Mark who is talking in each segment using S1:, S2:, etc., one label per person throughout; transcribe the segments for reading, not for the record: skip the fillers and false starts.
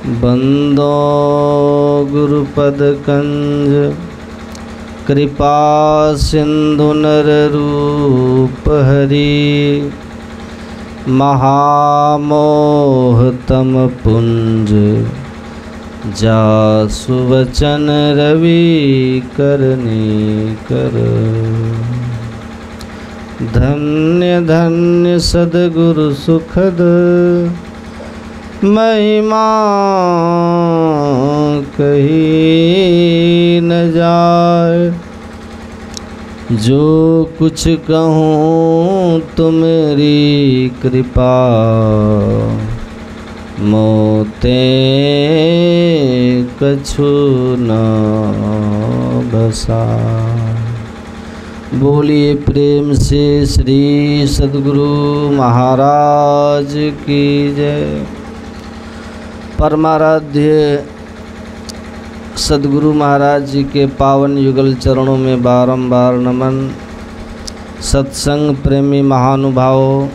S1: बंदो गुरुपद कंज कृपा सिंधु नर रूप हरि महामोह तम पुंज जासु वचन रवि करने कर। धन्य धन्य सद्गुरु सुखद महिमा कही न जाए। जो कुछ कहूँ तुम्हारी कृपा मोते कछु न बसा। बोलिए प्रेम से श्री सद्गुरु महाराज की जय। परमाराध्य सद्गुरु महाराज जी के पावन युगल चरणों में बारंबार नमन। सत्संग प्रेमी महानुभावों,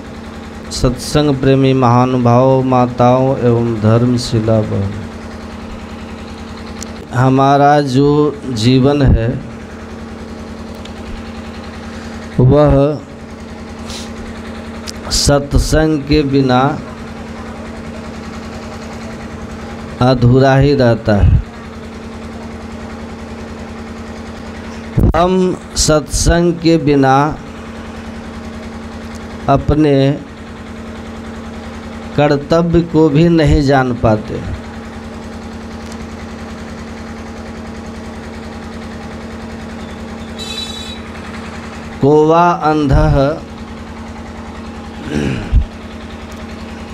S1: सत्संग प्रेमी महानुभावों, माताओं एवं धर्मशिला बहन, हमारा जो जीवन है वह सत्संग के बिना अधूरा ही रहता है। हम सत्संग के बिना अपने कर्तव्य को भी नहीं जान पाते। कोवा अंधः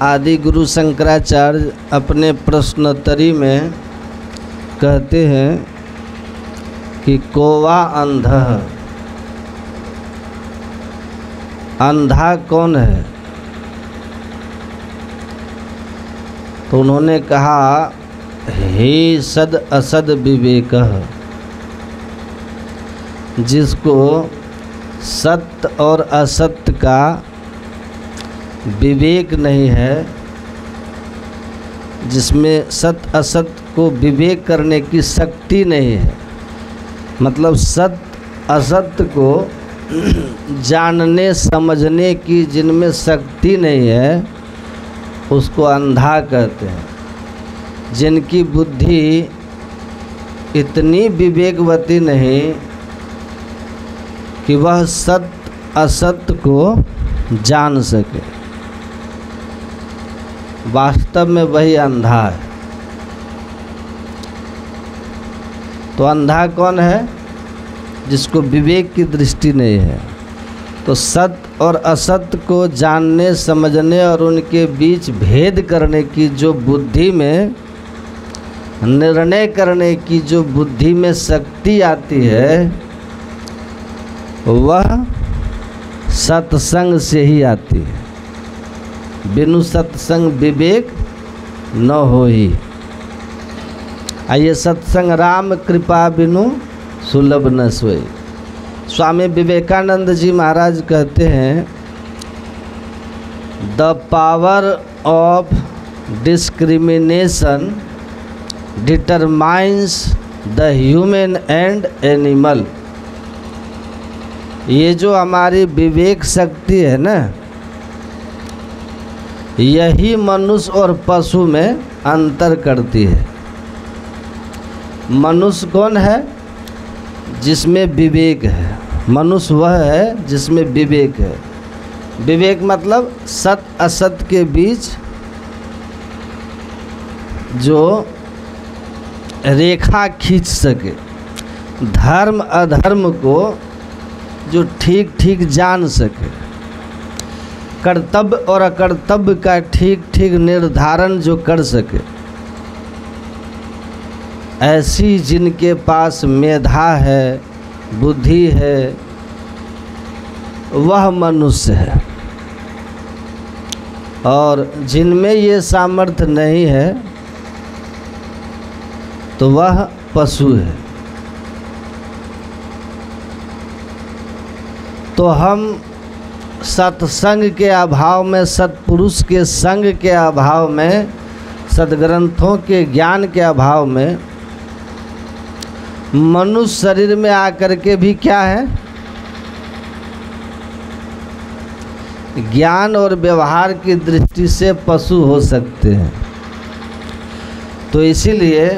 S1: आदि गुरु शंकराचार्य अपने प्रश्नोत्तरी में कहते हैं कि कोवा अंधः, अंधा कौन है? तो उन्होंने कहा हे सद असद विवेकः, जिसको सत्य और असत्य का विवेक नहीं है, जिसमें सत्य असत्य को विवेक करने की शक्ति नहीं है, मतलब सत्य असत्य को जानने समझने की जिनमें शक्ति नहीं है, उसको अंधा कहते हैं। जिनकी बुद्धि इतनी विवेकवती नहीं कि वह सत्य असत्य को जान सके, वास्तव में वही अंधा है। तो अंधा कौन है? जिसको विवेक की दृष्टि नहीं है। तो सत्य और असत्य को जानने समझने और उनके बीच भेद करने की जो बुद्धि में, निर्णय करने की जो बुद्धि में शक्ति आती है, वह सत्संग से ही आती है। बिनु सत्संग विवेक न होई। आइए, सत्संग राम कृपा बिनु सुलभ न सोई। स्वामी विवेकानंद जी महाराज कहते हैं, the power of discrimination determines the human and animal. ये जो हमारी विवेक शक्ति है ना, यही मनुष्य और पशु में अंतर करती है। मनुष्य कौन है? जिसमें विवेक है। मनुष्य वह है जिसमें विवेक है। विवेक मतलब सत्य असत्य के बीच जो रेखा खींच सके, धर्म अधर्म को जो ठीक ठीक जान सके, कर्तव्य और अकर्तव्य का ठीक ठीक निर्धारण जो कर सके, ऐसी जिनके पास मेधा है, बुद्धि है, वह मनुष्य है। और जिनमें ये सामर्थ्य नहीं है तो वह पशु है। तो हम सत्संग के अभाव में, सत्पुरुष के संग के अभाव में सद्ग्रंथों के ज्ञान के अभाव में मनुष्य शरीर में आकर के भी क्या है, ज्ञान और व्यवहार की दृष्टि से पशु हो सकते हैं। तो इसीलिए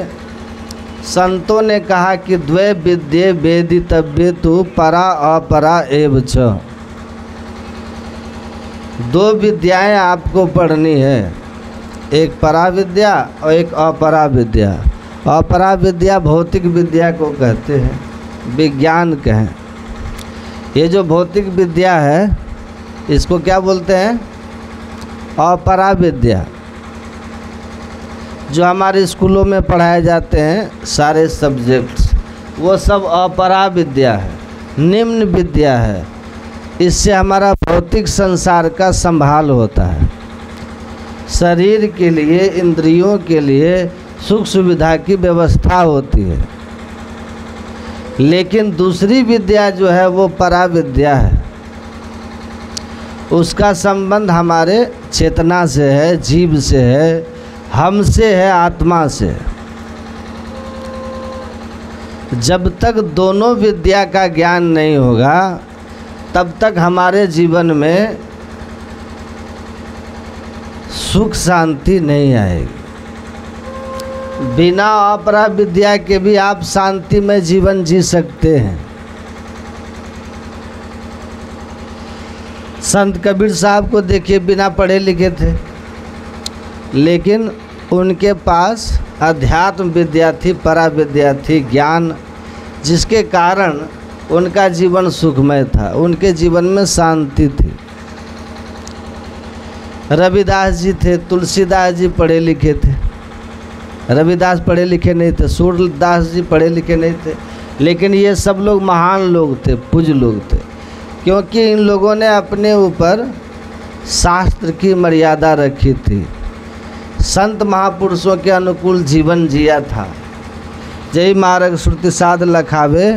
S1: संतों ने कहा कि द्वे विद्ये वेदितव्ये तु परा अपरा एव च। दो विद्याएं आपको पढ़नी है, एक परा विद्या और एक अपरा विद्या। अपरा विद्या भौतिक विद्या को कहते हैं, विज्ञान कहें। ये जो भौतिक विद्या है इसको क्या बोलते हैं, अपरा विद्या। जो हमारे स्कूलों में पढ़ाए जाते हैं सारे सब्जेक्ट्स, वो सब अपरा विद्या है, निम्न विद्या है। इससे हमारा भौतिक संसार का संभाल होता है, शरीर के लिए, इंद्रियों के लिए सुख सुविधा की व्यवस्था होती है। लेकिन दूसरी विद्या जो है वो परा विद्या है, उसका संबंध हमारे चेतना से है, जीव से है, हमसे है, आत्मा से। जब तक दोनों विद्या का ज्ञान नहीं होगा तब तक हमारे जीवन में सुख शांति नहीं आएगी। बिना अपरा विद्या के भी आप शांति में जीवन जी सकते हैं। संत कबीर साहब को देखिए, बिना पढ़े लिखे थे, लेकिन उनके पास अध्यात्म विद्या थी, परा विद्या थी, ज्ञान, जिसके कारण उनका जीवन सुखमय था, उनके जीवन में शांति थी। रविदास जी थे, तुलसीदास जी पढ़े लिखे थे, रविदास पढ़े लिखे नहीं थे, सूरदास जी पढ़े लिखे नहीं थे, लेकिन ये सब लोग महान लोग थे, पूज्य लोग थे, क्योंकि इन लोगों ने अपने ऊपर शास्त्र की मर्यादा रखी थी, संत महापुरुषों के अनुकूल जीवन जिया था। जय मार्ग श्रुति साध लखावे,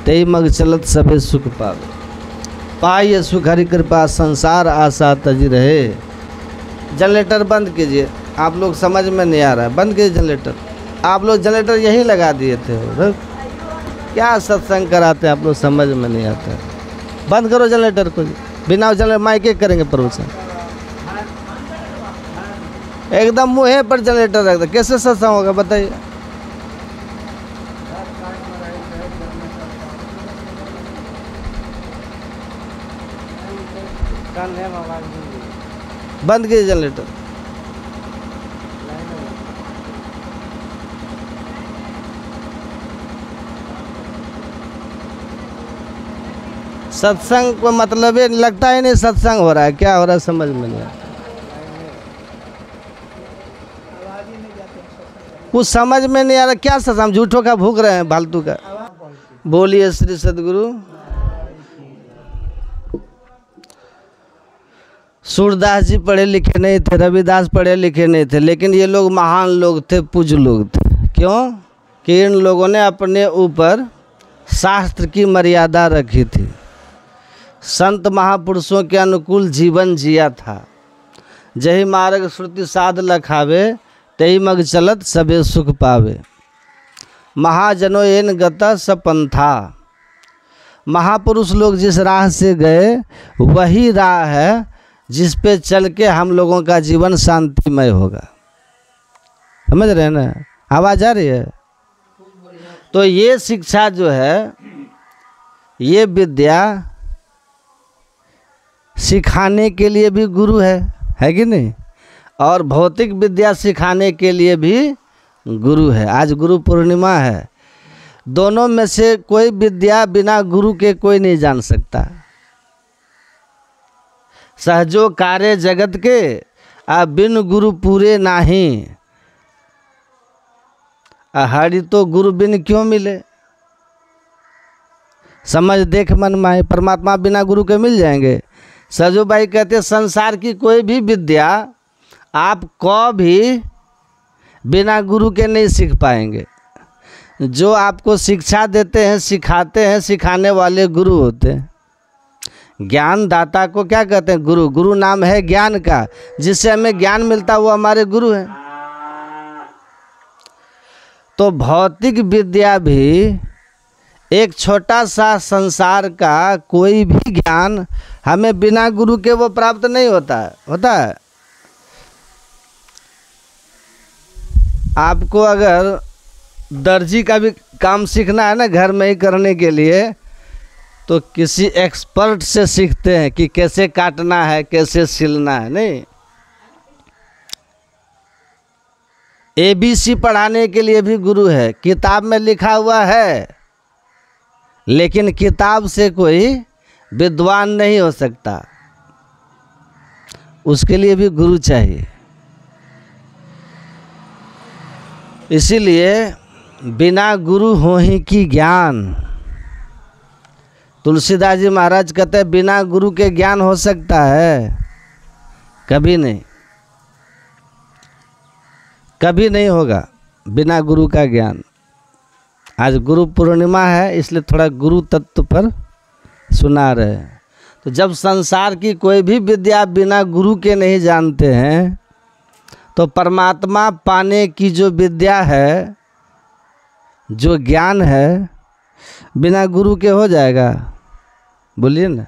S1: तई मग चलत सबे सुख पावे। पाइए सुख हरि कृपा, संसार आशा तजी रहे। जनरेटर बंद कीजिए, आप लोग समझ में नहीं आ रहा है, बंद कीजिए जनरेटर। आप लोग जनरेटर यहीं लगा दिए थे, क्या सत्संग कराते हैं आप लोग, समझ में नहीं आता है। बंद करो जनरेटर को, बिना जनरेटर माइके करेंगे प्रवचन। एकदम मुँह पर जनरेटर रख दे, कैसे सत्संग होगा बताइए। बंद कीजिए जनरेटर। सत्संग को मतलब है, लगता ही नहीं सत्संग हो रहा है, क्या हो रहा है समझ में नहीं आता, कुछ समझ में नहीं आ रहा। क्या सत्संग, झूठों का भूख रहे हैं, फालतू का। बोलिए श्री सद्गुरु। सूरदास जी पढ़े लिखे नहीं थे, रविदास पढ़े लिखे नहीं थे, लेकिन ये लोग महान लोग थे, पूज्य लोग थे। क्यों कि इन लोगों ने अपने ऊपर शास्त्र की मर्यादा रखी थी, संत महापुरुषों के अनुकूल जीवन जिया था। जही मार्ग श्रुति साध लखावे, तही मग चलत सबे सुख पावे। महाजनो एन गता सपंथा। महापुरुष लोग जिस राह से गए वही राह है जिस पे चल के हम लोगों का जीवन शांतिमय होगा। समझ रहे हैं ना, आवाज़ आ रही है। तो ये शिक्षा जो है, ये विद्या सिखाने के लिए भी गुरु है कि नहीं, और भौतिक विद्या सिखाने के लिए भी गुरु है। आज गुरु पूर्णिमा है, दोनों में से कोई विद्या बिना गुरु के कोई नहीं जान सकता। सहजो कार्य जगत के, आ बिन गुरु पूरे नाही। हरि तो गुरु बिन क्यों मिले। समझ देख मन माहे, परमात्मा बिना गुरु के मिल जाएंगे। सजो भाई कहते संसार की कोई भी विद्या आप कभी बिना गुरु के नहीं सीख पाएंगे। जो आपको शिक्षा देते हैं, सिखाते हैं, सिखाने वाले गुरु होते हैं। ज्ञान दाता को क्या कहते हैं? गुरु। गुरु नाम है ज्ञान का, जिससे हमें ज्ञान मिलता है वो हमारे गुरु हैं। तो भौतिक विद्या भी एक छोटा सा संसार का कोई भी ज्ञान हमें बिना गुरु के वो प्राप्त नहीं होता है। आपको अगर दर्जी का भी काम सीखना है ना घर में ही करने के लिए, तो किसी एक्सपर्ट से सीखते हैं कि कैसे काटना है, कैसे सिलना है। नहीं, ABC पढ़ाने के लिए भी गुरु है, किताब में लिखा हुआ है, लेकिन किताब से कोई विद्वान नहीं हो सकता, उसके लिए भी गुरु चाहिए। इसीलिए बिना गुरु हो ही की ज्ञान। तुलसीदास जी महाराज कहते हैं बिना गुरु के ज्ञान हो सकता है? कभी नहीं, कभी नहीं होगा बिना गुरु का ज्ञान। आज गुरु पूर्णिमा है, इसलिए थोड़ा गुरु तत्व पर सुना रहे हैं। तो जब संसार की कोई भी विद्या बिना गुरु के नहीं जानते हैं, तो परमात्मा पाने की जो विद्या है, जो ज्ञान है, बिना गुरु के हो जाएगा? बोलिए ना।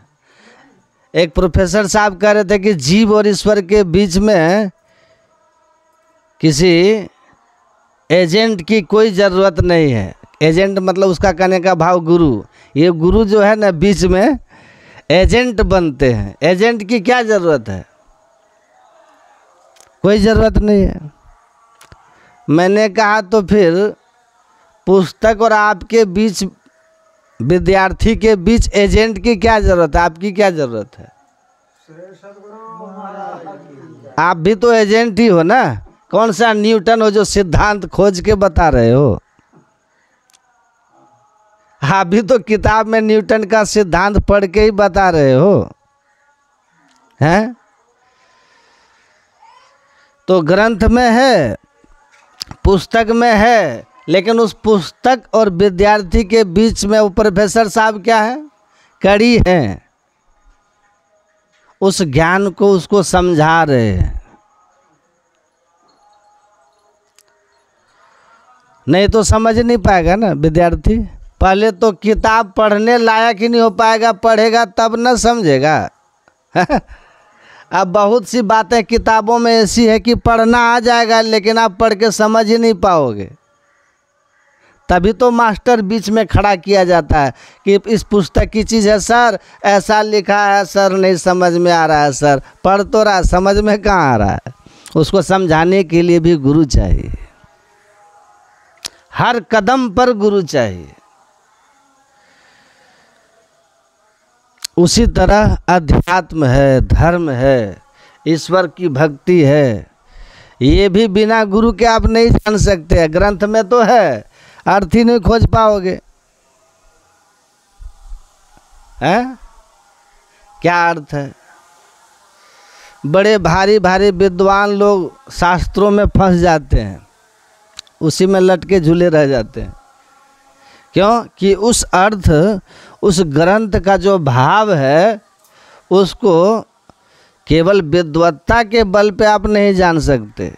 S1: एक प्रोफेसर साहब कह रहे थे कि जीव और ईश्वर के बीच में किसी एजेंट की कोई ज़रूरत नहीं है। एजेंट मतलब उसका कहने का भाव गुरु। ये गुरु जो है ना, बीच में एजेंट बनते हैं। एजेंट की क्या ज़रूरत है? कोई ज़रूरत नहीं है। मैंने कहा तो फिर पुस्तक और आपके बीच, विद्यार्थी के बीच एजेंट की क्या ज़रूरत है? आपकी क्या ज़रूरत है? आप भी तो एजेंट ही हो ना। कौन सा न्यूटन हो जो सिद्धांत खोज के बता रहे हो? आप भी तो किताब में न्यूटन का सिद्धांत पढ़ के ही बता रहे हो, हैं? तो ग्रंथ में है, पुस्तक में है, लेकिन उस पुस्तक और विद्यार्थी के बीच में वो प्रोफेसर साहब क्या है? कड़ी हैं। उस ज्ञान को उसको समझा रहे हैं। नहीं तो समझ नहीं पाएगा ना विद्यार्थी। पहले तो किताब पढ़ने लायक ही नहीं हो पाएगा, पढ़ेगा तब न समझेगा। अब बहुत सी बातें किताबों में ऐसी है कि पढ़ना आ जाएगा, लेकिन आप पढ़ के समझ ही नहीं पाओगे। तभी तो मास्टर बीच में खड़ा किया जाता है कि इस पुस्तक की चीज़ है सर, ऐसा लिखा है सर, नहीं समझ में आ रहा है सर। पढ़ तो रहा, समझ में कहाँ आ रहा है? उसको समझाने के लिए भी गुरु चाहिए। हर कदम पर गुरु चाहिए। उसी तरह अध्यात्म है, धर्म है, ईश्वर की भक्ति है, ये भी बिना गुरु के आप नहीं जान सकते। ग्रंथ में तो है, अर्थ ही नहीं खोज पाओगे। हैं? क्या अर्थ है? बड़े भारी भारी विद्वान लोग शास्त्रों में फंस जाते हैं, उसी में लटके झूले रह जाते हैं। क्यों? कि उस अर्थ, उस ग्रंथ का जो भाव है, उसको केवल विद्वत्ता के बल पे आप नहीं जान सकते।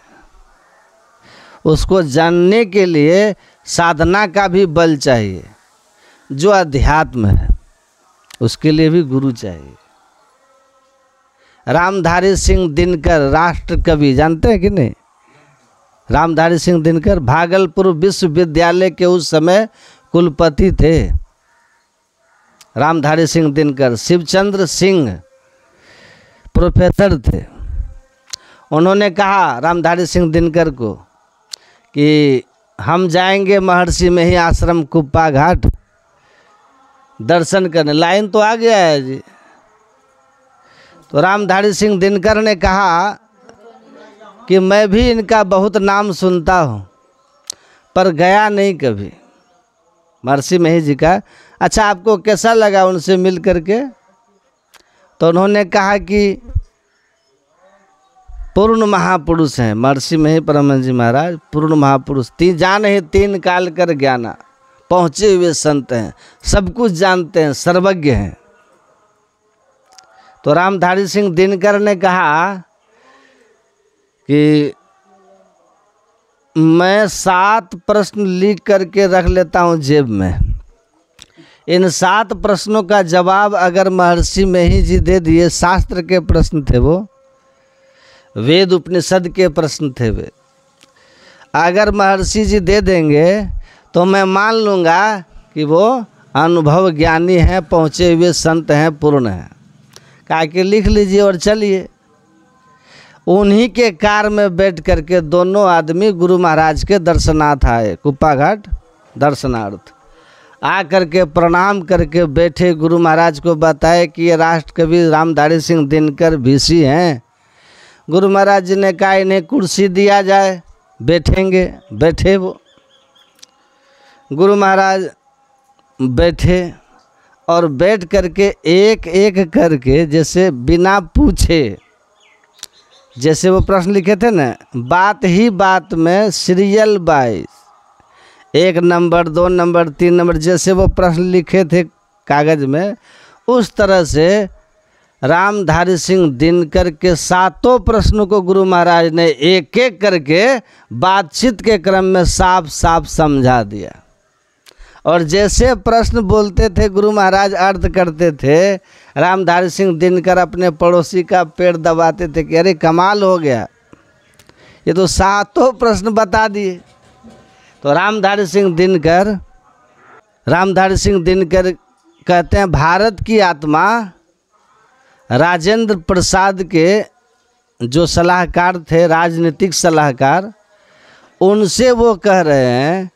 S1: उसको जानने के लिए साधना का भी बल चाहिए, जो अध्यात्म है। उसके लिए भी गुरु चाहिए। रामधारी सिंह दिनकर राष्ट्र कवि जानते हैं कि नहीं? रामधारी सिंह दिनकर भागलपुर विश्वविद्यालय के उस समय कुलपति थे। रामधारी सिंह दिनकर, शिवचंद्र सिंह प्रोफेसर थे। उन्होंने कहा रामधारी सिंह दिनकर को कि हम जाएंगे महर्षि में ही आश्रम कुप्पा घाट दर्शन करने। लाइन तो आ गया है जी। तो रामधारी सिंह दिनकर ने कहा कि मैं भी इनका बहुत नाम सुनता हूँ, पर गया नहीं कभी महर्षि मही जी का। अच्छा, आपको कैसा लगा उनसे मिल करके? तो उन्होंने कहा कि पूर्ण महापुरुष हैं महर्षि मही परमहंस जी महाराज, पूर्ण महापुरुष। जान ही तीन काल कर ज्ञाना, पहुँचे हुए संत हैं, सब कुछ जानते हैं, सर्वज्ञ हैं। तो रामधारी सिंह दिनकर ने कहा कि मैं 7 प्रश्न लिख करके रख लेता हूँ जेब में। इन 7 प्रश्नों का जवाब अगर महर्षि मेही जी दे दिए, शास्त्र के प्रश्न थे वो, वेद उपनिषद के प्रश्न थे वे, अगर महर्षि जी दे देंगे तो मैं मान लूँगा कि वो अनुभव ज्ञानी हैं, पहुँचे हुए संत हैं, पूर्ण हैं। कहा कि लिख लीजिए और चलिए। उन्हीं के कार में बैठ करके दोनों आदमी गुरु महाराज के दर्शनार्थ आए, कुप्पा घाट दर्शनार्थ आ करके प्रणाम करके बैठे। गुरु महाराज को बताए कि ये राष्ट्र कवि रामधारी सिंह दिनकर VC हैं। गुरु महाराज जी ने कहा इन्हें कुर्सी दिया जाए, बैठेंगे। बैठे वो गुरु महाराज बैठे और बैठ करके एक एक करके जैसे बिना पूछे, जैसे वो प्रश्न लिखे थे ना, बात ही बात में serial wise 1 number 2 number 3 number, जैसे वो प्रश्न लिखे थे कागज़ में, उस तरह से रामधारी सिंह दिनकर के 7 प्रश्नों को गुरु महाराज ने एक एक करके बातचीत के क्रम में साफ साफ समझा दिया। और जैसे प्रश्न बोलते थे गुरु महाराज अर्थ करते थे, रामधारी सिंह दिनकर अपने पड़ोसी का पेड़ दबाते थे कि अरे कमाल हो गया, ये तो 7 प्रश्न बता दिए। तो रामधारी सिंह दिनकर कहते हैं भारत की आत्मा राजेंद्र प्रसाद के जो सलाहकार थे, राजनीतिक सलाहकार, उनसे वो कह रहे हैं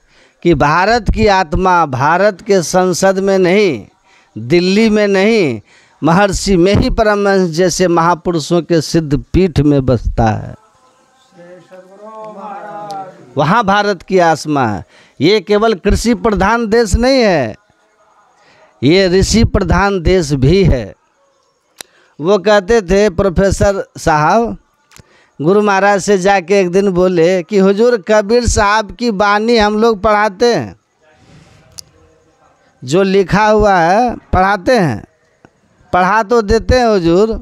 S1: कि भारत की आत्मा भारत के संसद में नहीं, दिल्ली में नहीं, महर्षि मेही परमहंस जैसे महापुरुषों के सिद्ध पीठ में बसता है। वहाँ भारत की आत्मा है। ये केवल कृषि प्रधान देश नहीं है, ये ऋषि प्रधान देश भी है। वो कहते थे प्रोफेसर साहब, गुरु महाराज से जाके एक दिन बोले कि हुजूर कबीर साहब की बानी हम लोग पढ़ाते हैं, जो लिखा हुआ है पढ़ाते हैं, पढ़ा तो देते हैं हुजूर,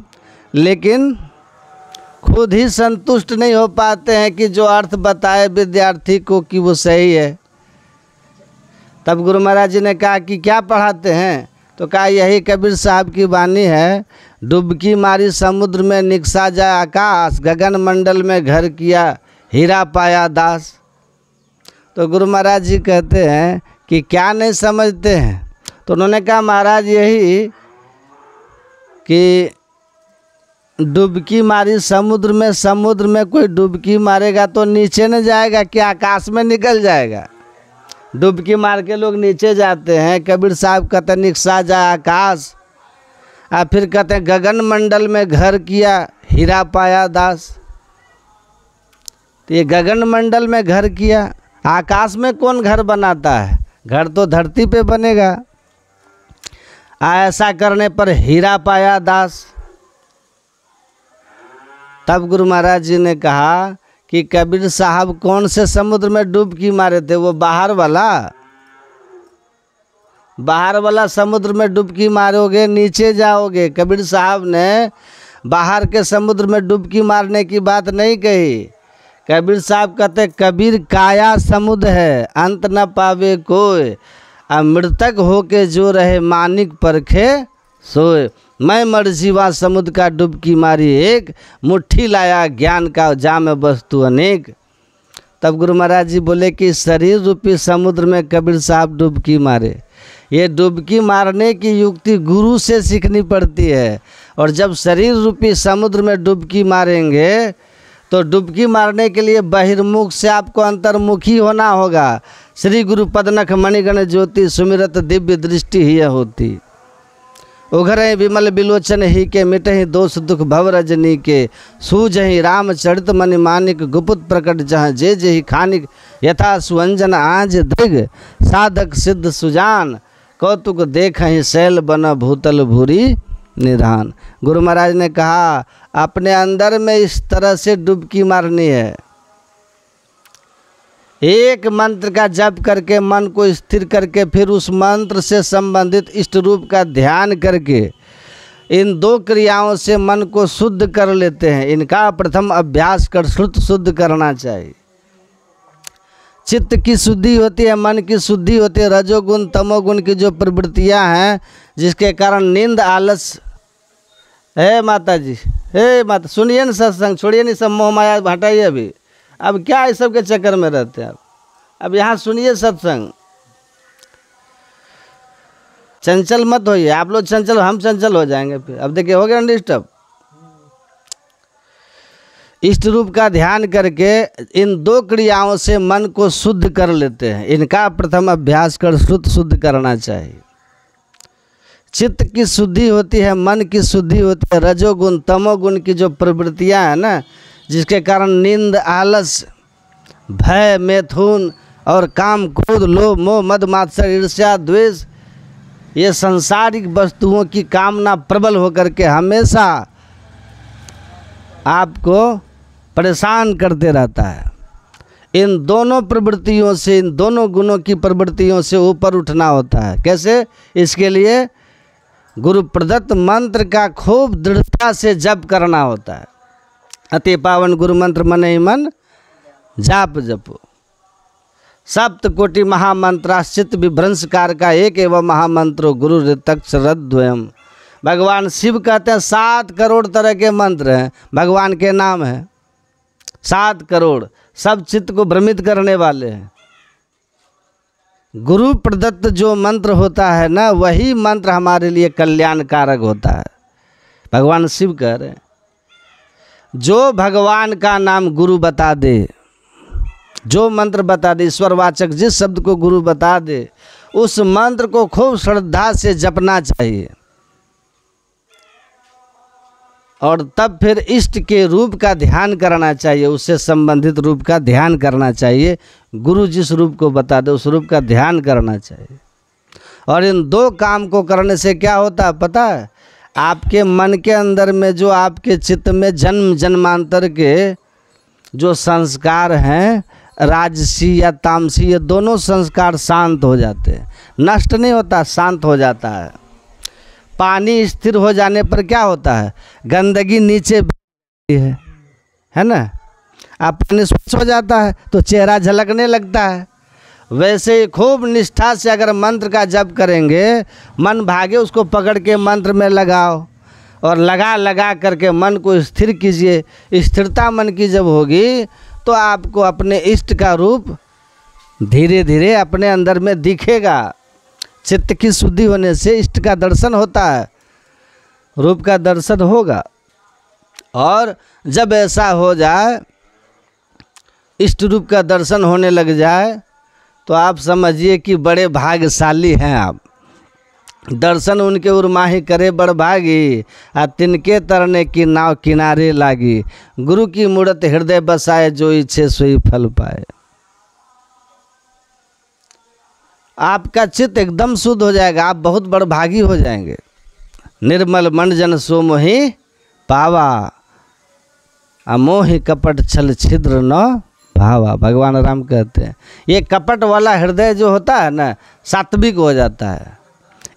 S1: लेकिन खुद ही संतुष्ट नहीं हो पाते हैं कि जो अर्थ बताए विद्यार्थी को कि वो सही है। तब गुरु महाराज जी ने कहा कि क्या पढ़ाते हैं? तो कहा यही कबीर साहब की वाणी है, डुबकी मारी समुद्र में निकसा जाए आकाश, गगन मंडल में घर किया हीरा पाया दास। तो गुरु महाराज जी कहते हैं कि क्या नहीं समझते हैं? तो उन्होंने कहा महाराज यही कि डुबकी मारी समुद्र में कोई डुबकी मारेगा तो नीचे न जाएगा कि आकाश में निकल जाएगा? डुबकी मार के लोग नीचे जाते हैं। कबीर साहब कहते निकसा जाए आकाश, और फिर कहते हैं गगन मंडल में घर किया हीरा पाया दास। तो ये गगन मंडल में घर किया, आकाश में कौन घर बनाता है? घर तो धरती पे बनेगा। ऐसा करने पर हीरा पाया दास। तब गुरु महाराज जी ने कहा कि कबीर साहब कौन से समुद्र में डुबकी मारे थे? वो बाहर वाला समुद्र में डुबकी मारोगे नीचे जाओगे। कबीर साहब ने बाहर के समुद्र में डुबकी मारने की बात नहीं कही। कबीर साहब कहते कबीर काया समुद्र है, अंत न पावे कोई, मृतक होके जो रहे मानिक परखे सोए। मैं मर जीवा समुद्र का डुबकी मारी एक, मुट्ठी लाया ज्ञान का जाम वस्तु अनेक। तब गुरु महाराज जी बोले कि शरीर रूपी समुद्र में कबीर साहब डुबकी मारे। ये डुबकी मारने की युक्ति गुरु से सीखनी पड़ती है। और जब शरीर रूपी समुद्र में डुबकी मारेंगे तो डुबकी मारने के लिए बहिर्मुख से आपको अंतर्मुखी होना होगा। श्री गुरु पदनख मणिगण ज्योति सुमिरत दिव्य दृष्टि ही होती। उघरे विमल बिलोचन ही के मिटहि दोष दुख भव रजनी के, सूझहि राम चरित मनि मानिक गुपुत प्रकट जहाँ जे जेहि खानिक, यथा सुअंजन आज दृग साधक सिद्ध सुजान, कौतुक देखहि शैल बन भूतल भूरी निधान। गुरु महाराज ने कहा अपने अंदर में इस तरह से डुबकी मारनी है। एक मंत्र का जप करके मन को स्थिर करके फिर उस मंत्र से संबंधित इष्ट रूप का ध्यान करके इन 2 क्रियाओं से मन को शुद्ध कर लेते हैं। इनका प्रथम अभ्यास कर श्रुत शुद्ध करना चाहिए। चित्त की शुद्धि होती है, मन की शुद्धि होती है। रजोगुण तमोगुण की जो प्रवृत्तियां हैं जिसके कारण नींद आलस है। माता जी, हे माता सुनिए ना सत्संग, छोड़िए नहीं सब मोह माया हटाइए अभी। अब क्या इस सब के चक्कर में रहते हैं आप? अब यहाँ सुनिए सत्संग, चंचल मत होइए। आप लोग चंचल, हम चंचल हो जाएंगे फिर। अब देखिए हो गया ना डिस्टर्ब। इष्ट रूप का ध्यान करके इन दो क्रियाओं से मन को शुद्ध कर लेते हैं। इनका प्रथम अभ्यास कर शुद्ध करना चाहिए। चित्त की शुद्धि होती है, मन की शुद्धि होती है। रजोगुण तमोगुण की जो प्रवृत्तियां हैं ना जिसके कारण नींद आलस भय मैथुन और काम क्रोध लोभ मोह मद मात्सर्य ईर्ष्या द्वेष, ये सांसारिक वस्तुओं की कामना प्रबल होकर के हमेशा आपको परेशान करते रहता है। इन दोनों प्रवृत्तियों से, इन दोनों गुणों की प्रवृत्तियों से ऊपर उठना होता है। कैसे? इसके लिए गुरु प्रदत्त मंत्र का खूब दृढ़ता से जप करना होता है। अति पावन गुरु मंत्र मन ही मन जाप जपो। सप्त कोटि महामंत्राश्चित विभ्रंशकार का एक एवं महामंत्रो गुरु ऋतक्षरद्वयम्। भगवान शिव कहते हैं 7 करोड़ तरह के मंत्र हैं, भगवान के नाम हैं 7 करोड़, सब चित्त को भ्रमित करने वाले हैं। गुरु प्रदत्त जो मंत्र होता है ना वही मंत्र हमारे लिए कल्याणकारक होता है। भगवान शिव कह रहे हैं जो भगवान का नाम गुरु बता दे, जो मंत्र बता दे, ईश्वरवाचक जिस शब्द को गुरु बता दे उस मंत्र को खूब श्रद्धा से जपना चाहिए। और तब फिर इष्ट के रूप का ध्यान करना चाहिए, उससे संबंधित रूप का ध्यान करना चाहिए। गुरु जिस रूप को बता दे उस रूप का ध्यान करना चाहिए। और इन दो काम को करने से क्या होता है पता है? आपके मन के अंदर में जो आपके चित्त में जन्म जन्मांतर के जो संस्कार हैं राजसी या तामसी, ये दोनों संस्कार शांत हो जाते हैं। नष्ट नहीं होता, शांत हो जाता है। पानी स्थिर हो जाने पर क्या होता है? गंदगी नीचे है ना, आप पानी स्वच्छ हो जाता है तो चेहरा झलकने लगता है। वैसे ही खूब निष्ठा से अगर मंत्र का जप करेंगे, मन भागे उसको पकड़ के मंत्र में लगाओ और लगा करके मन को स्थिर कीजिए। स्थिरता मन की जब होगी तो आपको अपने इष्ट का रूप धीरे धीरे अपने अंदर में दिखेगा। चित्त की शुद्धि होने से इष्ट का दर्शन होता है, रूप का दर्शन होगा। और जब ऐसा हो जाए, इष्ट रूप का दर्शन होने लग जाए तो आप समझिए कि बड़े भाग्यशाली हैं आप। दर्शन उनके उर्माही करे बड़ भागी, आ तिनके तरने की नाव किनारे लागी। गुरु की मूरत हृदय बसाए, जो इच्छे सोई फल पाए। आपका चित्त एकदम शुद्ध हो जाएगा, आप बहुत बड़भागी हो जाएंगे। निर्मल मन जन सो मोहि पावा, अमोहि कपट छल छिद्र न भावा। भगवान राम कहते हैं ये कपट वाला हृदय जो होता है ना सात्विक हो जाता है,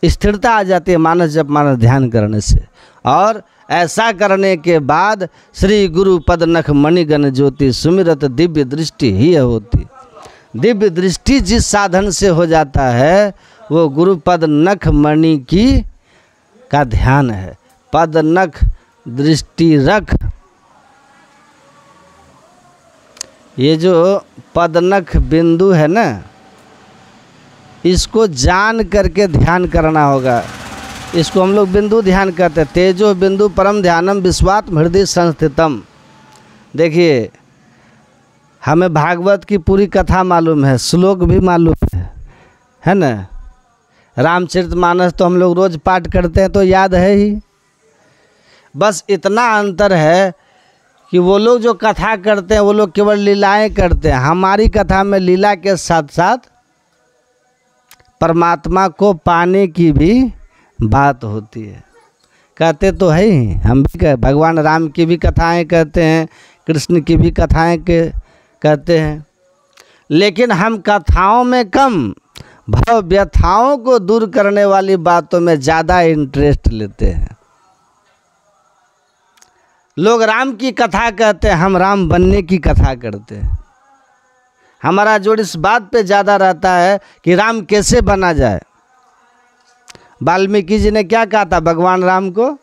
S1: स्थिरता आ जाती है मानस जप मानस ध्यान करने से। और ऐसा करने के बाद श्री गुरु पद नख मणिगण ज्योति सुमिरत दिव्य दृष्टि ही होती। दिव्य दृष्टि जिस साधन से हो जाता है वो गुरु पद नख मणि की का ध्यान है। पद नख दृष्टि रख, ये जो पद नख बिंदु है ना इसको जान करके ध्यान करना होगा। इसको हम लोग बिंदु ध्यान कहते हैं। तेजो बिंदु परम ध्यानम विश्वात्म हृदय संस्थितम। देखिए हमें भागवत की पूरी कथा मालूम है, श्लोक भी मालूम है ना। रामचरितमानस तो हम लोग रोज पाठ करते हैं तो याद है ही। बस इतना अंतर है कि वो लोग जो कथा करते हैं वो लोग केवल लीलाएं करते हैं। हमारी कथा में लीला के साथ साथ परमात्मा को पाने की भी बात होती है। कहते तो है ही, हम भी कह भगवान राम की भी कथाएं कहते हैं, कृष्ण की भी कथाएं कहते हैं, लेकिन हम कथाओं में कम भव व्यथाओं को दूर करने वाली बातों में ज़्यादा इंटरेस्ट लेते हैं। लोग राम की कथा कहते हैं, हम राम बनने की कथा करते हैं। हमारा जोर इस बात पे ज़्यादा रहता है कि राम कैसे बना जाए। वाल्मीकि जी ने क्या कहा था भगवान राम को,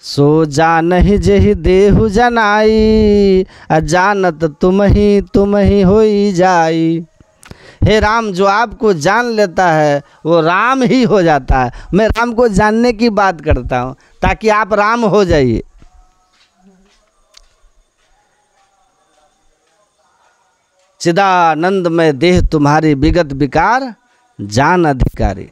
S1: सो जानहि जेहि देहु जनाई, अजानत तुम ही होई जाई। हे राम, जो आपको जान लेता है वो राम ही हो जाता है। मैं राम को जानने की बात करता हूँ ताकि आप राम हो जाइए। चिदानंद में देह तुम्हारी विगत विकार जान अधिकारी।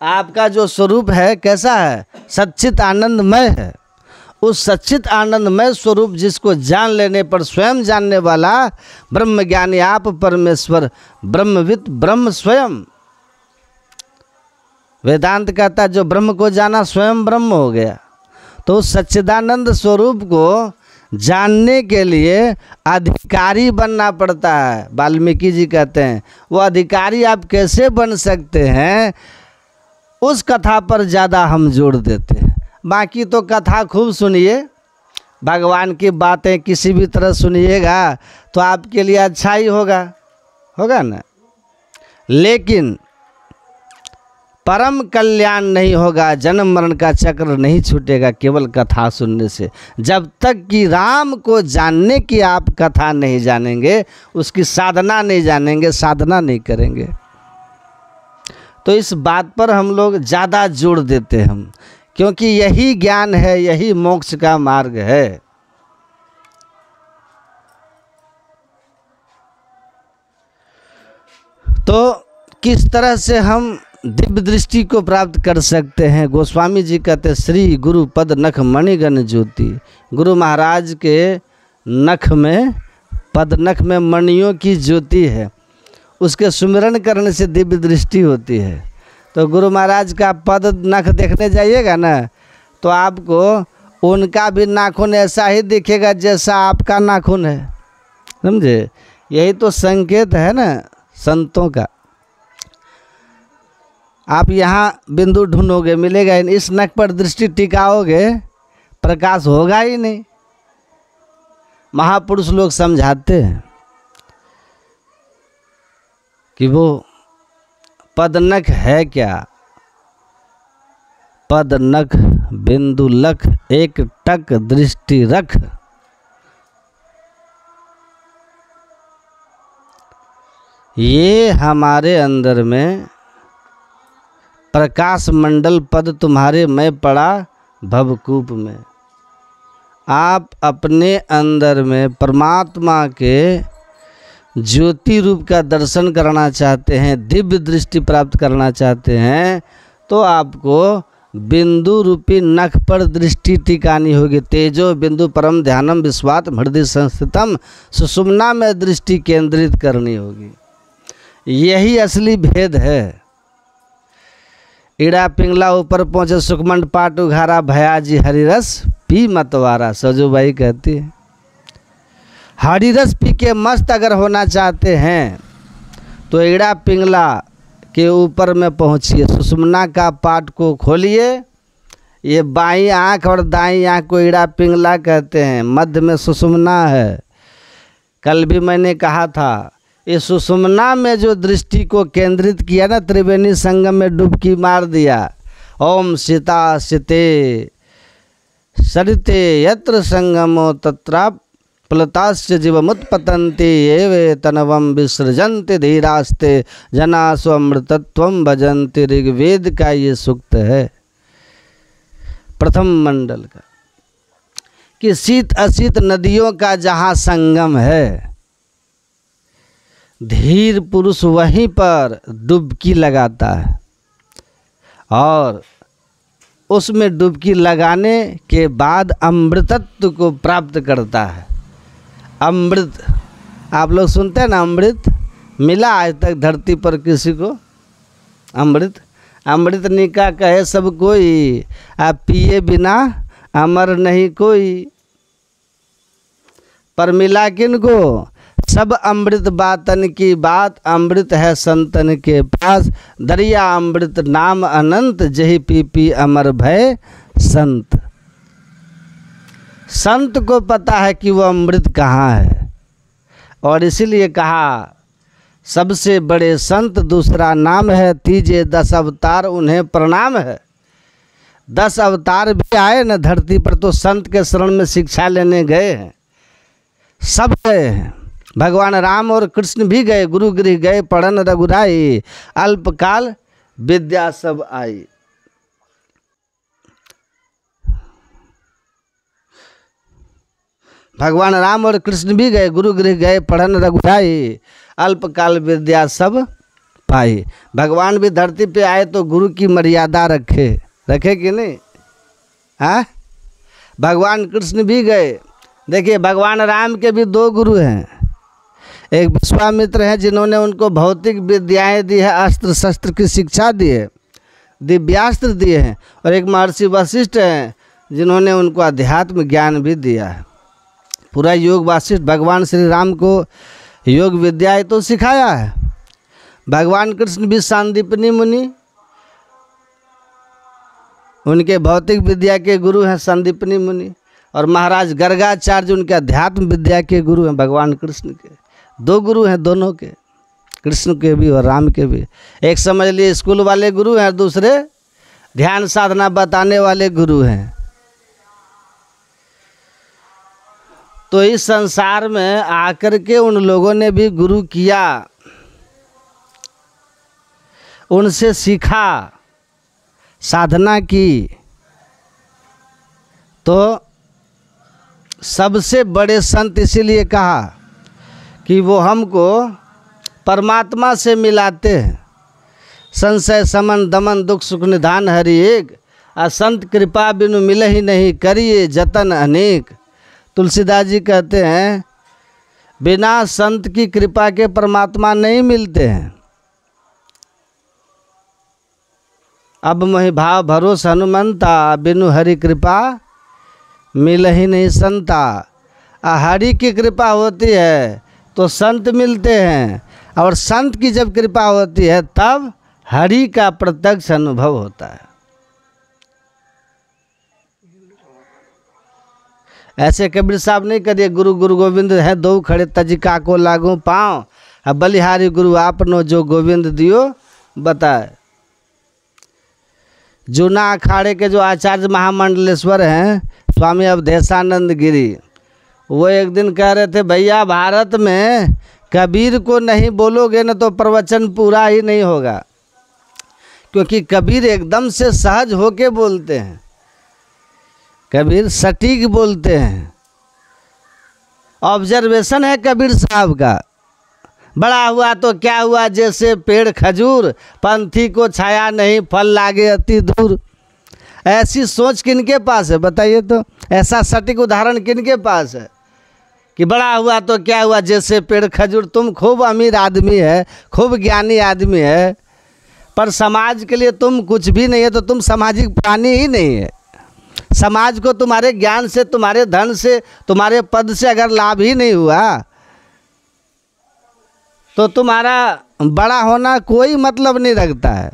S1: आपका जो स्वरूप है कैसा है, सच्चित आनंदमय है। उस सच्चित आनंदमय स्वरूप जिसको जान लेने पर स्वयं जानने वाला ब्रह्म ज्ञानी आप परमेश्वर ब्रह्मविद ब्रह्म स्वयं। वेदांत कहता है जो ब्रह्म को जाना स्वयं ब्रह्म हो गया। तो उस सच्चिदानंद स्वरूप को जानने के लिए अधिकारी बनना पड़ता है। वाल्मीकि जी कहते हैं वो अधिकारी आप कैसे बन सकते हैं, उस कथा पर ज़्यादा हम जोड़ देते हैं। बाकी तो कथा खूब सुनिए, भगवान की बातें किसी भी तरह सुनिएगा तो आपके लिए अच्छा ही होगा ना, लेकिन परम कल्याण नहीं होगा, जन्म मरण का चक्र नहीं छूटेगा केवल कथा सुनने से। जब तक कि राम को जानने की आप कथा नहीं जानेंगे, उसकी साधना नहीं जानेंगे, साधना नहीं करेंगे। तो इस बात पर हम लोग ज़्यादा जोड़ देते हम, क्योंकि यही ज्ञान है, यही मोक्ष का मार्ग है। तो किस तरह से हम दिव्य दृष्टि को प्राप्त कर सकते हैं। गोस्वामी जी कहते श्री गुरु पद नख मणिगण ज्योति। गुरु महाराज के नख में, पद नख में मणियों की ज्योति है, उसके सुमिरन करने से दिव्य दृष्टि होती है। तो गुरु महाराज का पद नख देखने जाइएगा ना तो आपको उनका भी नाखून ऐसा ही दिखेगा जैसा आपका नाखून है, समझे। यही तो संकेत है ना संतों का। आप यहाँ बिंदु ढूंढोगे मिलेगा ही नहीं, इस नख पर दृष्टि टिकाओगे प्रकाश होगा ही नहीं। महापुरुष लोग समझाते हैं कि वो पदनख है क्या, पदनख बिंदु लख एक टक दृष्टि रख। ये हमारे अंदर में प्रकाश मंडल पद तुम्हारे में पड़ा भवकूप में। आप अपने अंदर में परमात्मा के ज्योति रूप का दर्शन करना चाहते हैं, दिव्य दृष्टि प्राप्त करना चाहते हैं, तो आपको बिंदु रूपी नख पर दृष्टि टिकानी होगी। तेजो बिंदु परम ध्यानम विश्वात हृदय संस्थितम, सुषुम्ना में दृष्टि केंद्रित करनी होगी। यही असली भेद है। इड़ा पिंगला ऊपर पहुँचे सुखमंड पाट उघारा, भयाजी हरिरस पी मतवारा। सजूबाई कहती है हरिरस पी के मस्त अगर होना चाहते हैं तो इड़ा पिंगला के ऊपर में पहुँचिए, सुषुम्ना का पाट को खोलिए। ये बाईं आँख और दाईं आँख को इड़ा पिंगला कहते हैं, मध्य में सुषुम्ना है। कल भी मैंने कहा था इस सुषुम्ना में जो दृष्टि को केंद्रित किया ना, त्रिवेणी संगम में डुबकी मार दिया। ओम सीता सीते सरिते यत्र संगमो तत्रा प्लतास्य जीवमुत्पतन्ति ये वे तनवम विसृजन्ति धीरास्ते जना स्वमृतत्वम भजन्ति। ऋग्वेद का ये सूक्त है प्रथम मंडल का, कि शीत अशीत नदियों का जहाँ संगम है, धीर पुरुष वहीं पर डुबकी लगाता है और उसमें डुबकी लगाने के बाद अमृतत्व को प्राप्त करता है। अमृत आप लोग सुनते हैं ना, अमृत मिला आज तक धरती पर किसी को? अमृत अमृत निका कहे सब कोई, आप पिए बिना अमर नहीं कोई। पर मिला किन को? सब अमृत बातन की बात, अमृत है संतन के पास। दरिया अमृत नाम अनंत, जही पी पी अमर भय संत। संत को पता है कि वह अमृत कहाँ है, और इसीलिए कहा सबसे बड़े संत दूसरा नाम है, तीजे 10 अवतार उन्हें प्रणाम है। 10 अवतार भी आए न धरती पर तो संत के शरण में शिक्षा लेने गए हैं, सब गए हैं। भगवान राम और कृष्ण भी गए, गुरु गृह गए पढ़न रघुराई, अल्पकाल विद्या सब आई। भगवान राम और कृष्ण भी गए, गुरु गृह गए पढ़न रघुराई, अल्पकाल विद्या सब पाई। भगवान भी धरती पे आए तो गुरु की मर्यादा रखे कि नहीं? हाँ, भगवान कृष्ण भी गए। देखिए भगवान राम के भी 2 गुरु हैं, एक विश्वामित्र हैं जिन्होंने उनको भौतिक विद्याएं दी है, अस्त्र शस्त्र की शिक्षा दी है, दिव्यास्त्र दिए हैं, और एक महर्षि वशिष्ठ हैं जिन्होंने उनको अध्यात्म ज्ञान भी दिया है। पूरा योग वासिष्ठ भगवान श्री राम को योग विद्या तो सिखाया है। भगवान कृष्ण भी सांदीपनी मुनि, उनके भौतिक विद्या के गुरु हैं सांदीपनी मुनि, और महाराज गर्गाचार्य उनके अध्यात्म विद्या के गुरु हैं। भगवान कृष्ण के 2 गुरु हैं, दोनों के, कृष्ण के भी और राम के भी। एक समझ लिए स्कूल वाले गुरु हैं, दूसरे ध्यान साधना बताने वाले गुरु हैं। तो इस संसार में आकर के उन लोगों ने भी गुरु किया, उनसे सीखा, साधना की, तो सबसे बड़े संत इसीलिए कहा कि वो हमको परमात्मा से मिलाते हैं। संशय समन दमन दुख सुख निधान हरि एक, असंत कृपा बिनु मिले ही नहीं करिए जतन अनेक। तुलसीदास जी कहते हैं बिना संत की कृपा के परमात्मा नहीं मिलते हैं। अब मोहि भाव भरोस हनुमंता, बिनु हरि कृपा मिल ही नहीं संता। हरि की कृपा होती है तो संत मिलते हैं, और संत की जब कृपा होती है तब हरि का प्रत्यक्ष अनुभव होता है। ऐसे कबीर साहब नहीं करिए गुरु गुरु गोविंद है 2 खड़े तजिका को लागू पाँव, अब बलिहारी गुरु आपनो जो गोविंद दियो बताए। जूना अखाड़े के जो आचार्य महामंडलेश्वर हैं स्वामी अवधेशानंद गिरी, वो एक दिन कह रहे थे भैया भारत में कबीर को नहीं बोलोगे ना तो प्रवचन पूरा ही नहीं होगा, क्योंकि कबीर एकदम से सहज होके बोलते हैं, कबीर सटीक बोलते हैं। ऑब्जर्वेशन है कबीर साहब का, बड़ा हुआ तो क्या हुआ जैसे पेड़ खजूर, पंथी को छाया नहीं फल लागे अति दूर। ऐसी सोच किनके पास है बताइए तो? ऐसा सटीक उदाहरण किनके पास है कि बड़ा हुआ तो क्या हुआ जैसे पेड़ खजूर? तुम खूब अमीर आदमी है, खूब ज्ञानी आदमी है, पर समाज के लिए तुम कुछ भी नहीं है, तो तुम सामाजिक प्राणी ही नहीं है। समाज को तुम्हारे ज्ञान से, तुम्हारे धन से, तुम्हारे पद से अगर लाभ ही नहीं हुआ तो तुम्हारा बड़ा होना कोई मतलब नहीं रखता है।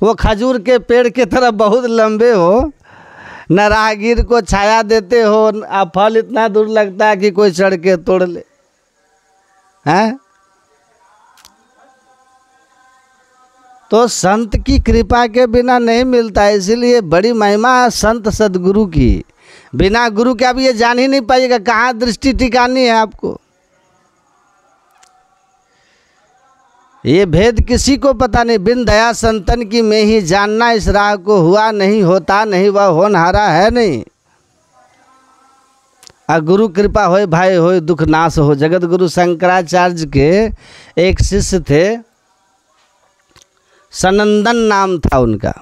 S1: वो खजूर के पेड़ की तरह बहुत लंबे हो, न राहगीर को छाया देते हो, अब फल इतना दूर लगता है कि कोई चढ़ के तोड़ ले, हैं? तो संत की कृपा के बिना नहीं मिलता है। इसीलिए बड़ी महिमा है संत सदगुरु की। बिना गुरु के आप ये जान ही नहीं पाइएगा कहाँ दृष्टि टिकानी है आपको। ये भेद किसी को पता नहीं। बिन दया संतन की मैं ही जानना, इस राह को हुआ नहीं होता नहीं वह होनहारा है नहीं। आ गुरु कृपा होए भाई होए दुख नाश हो। जगत गुरु शंकराचार्य के एक शिष्य थे, सनंदन नाम था उनका।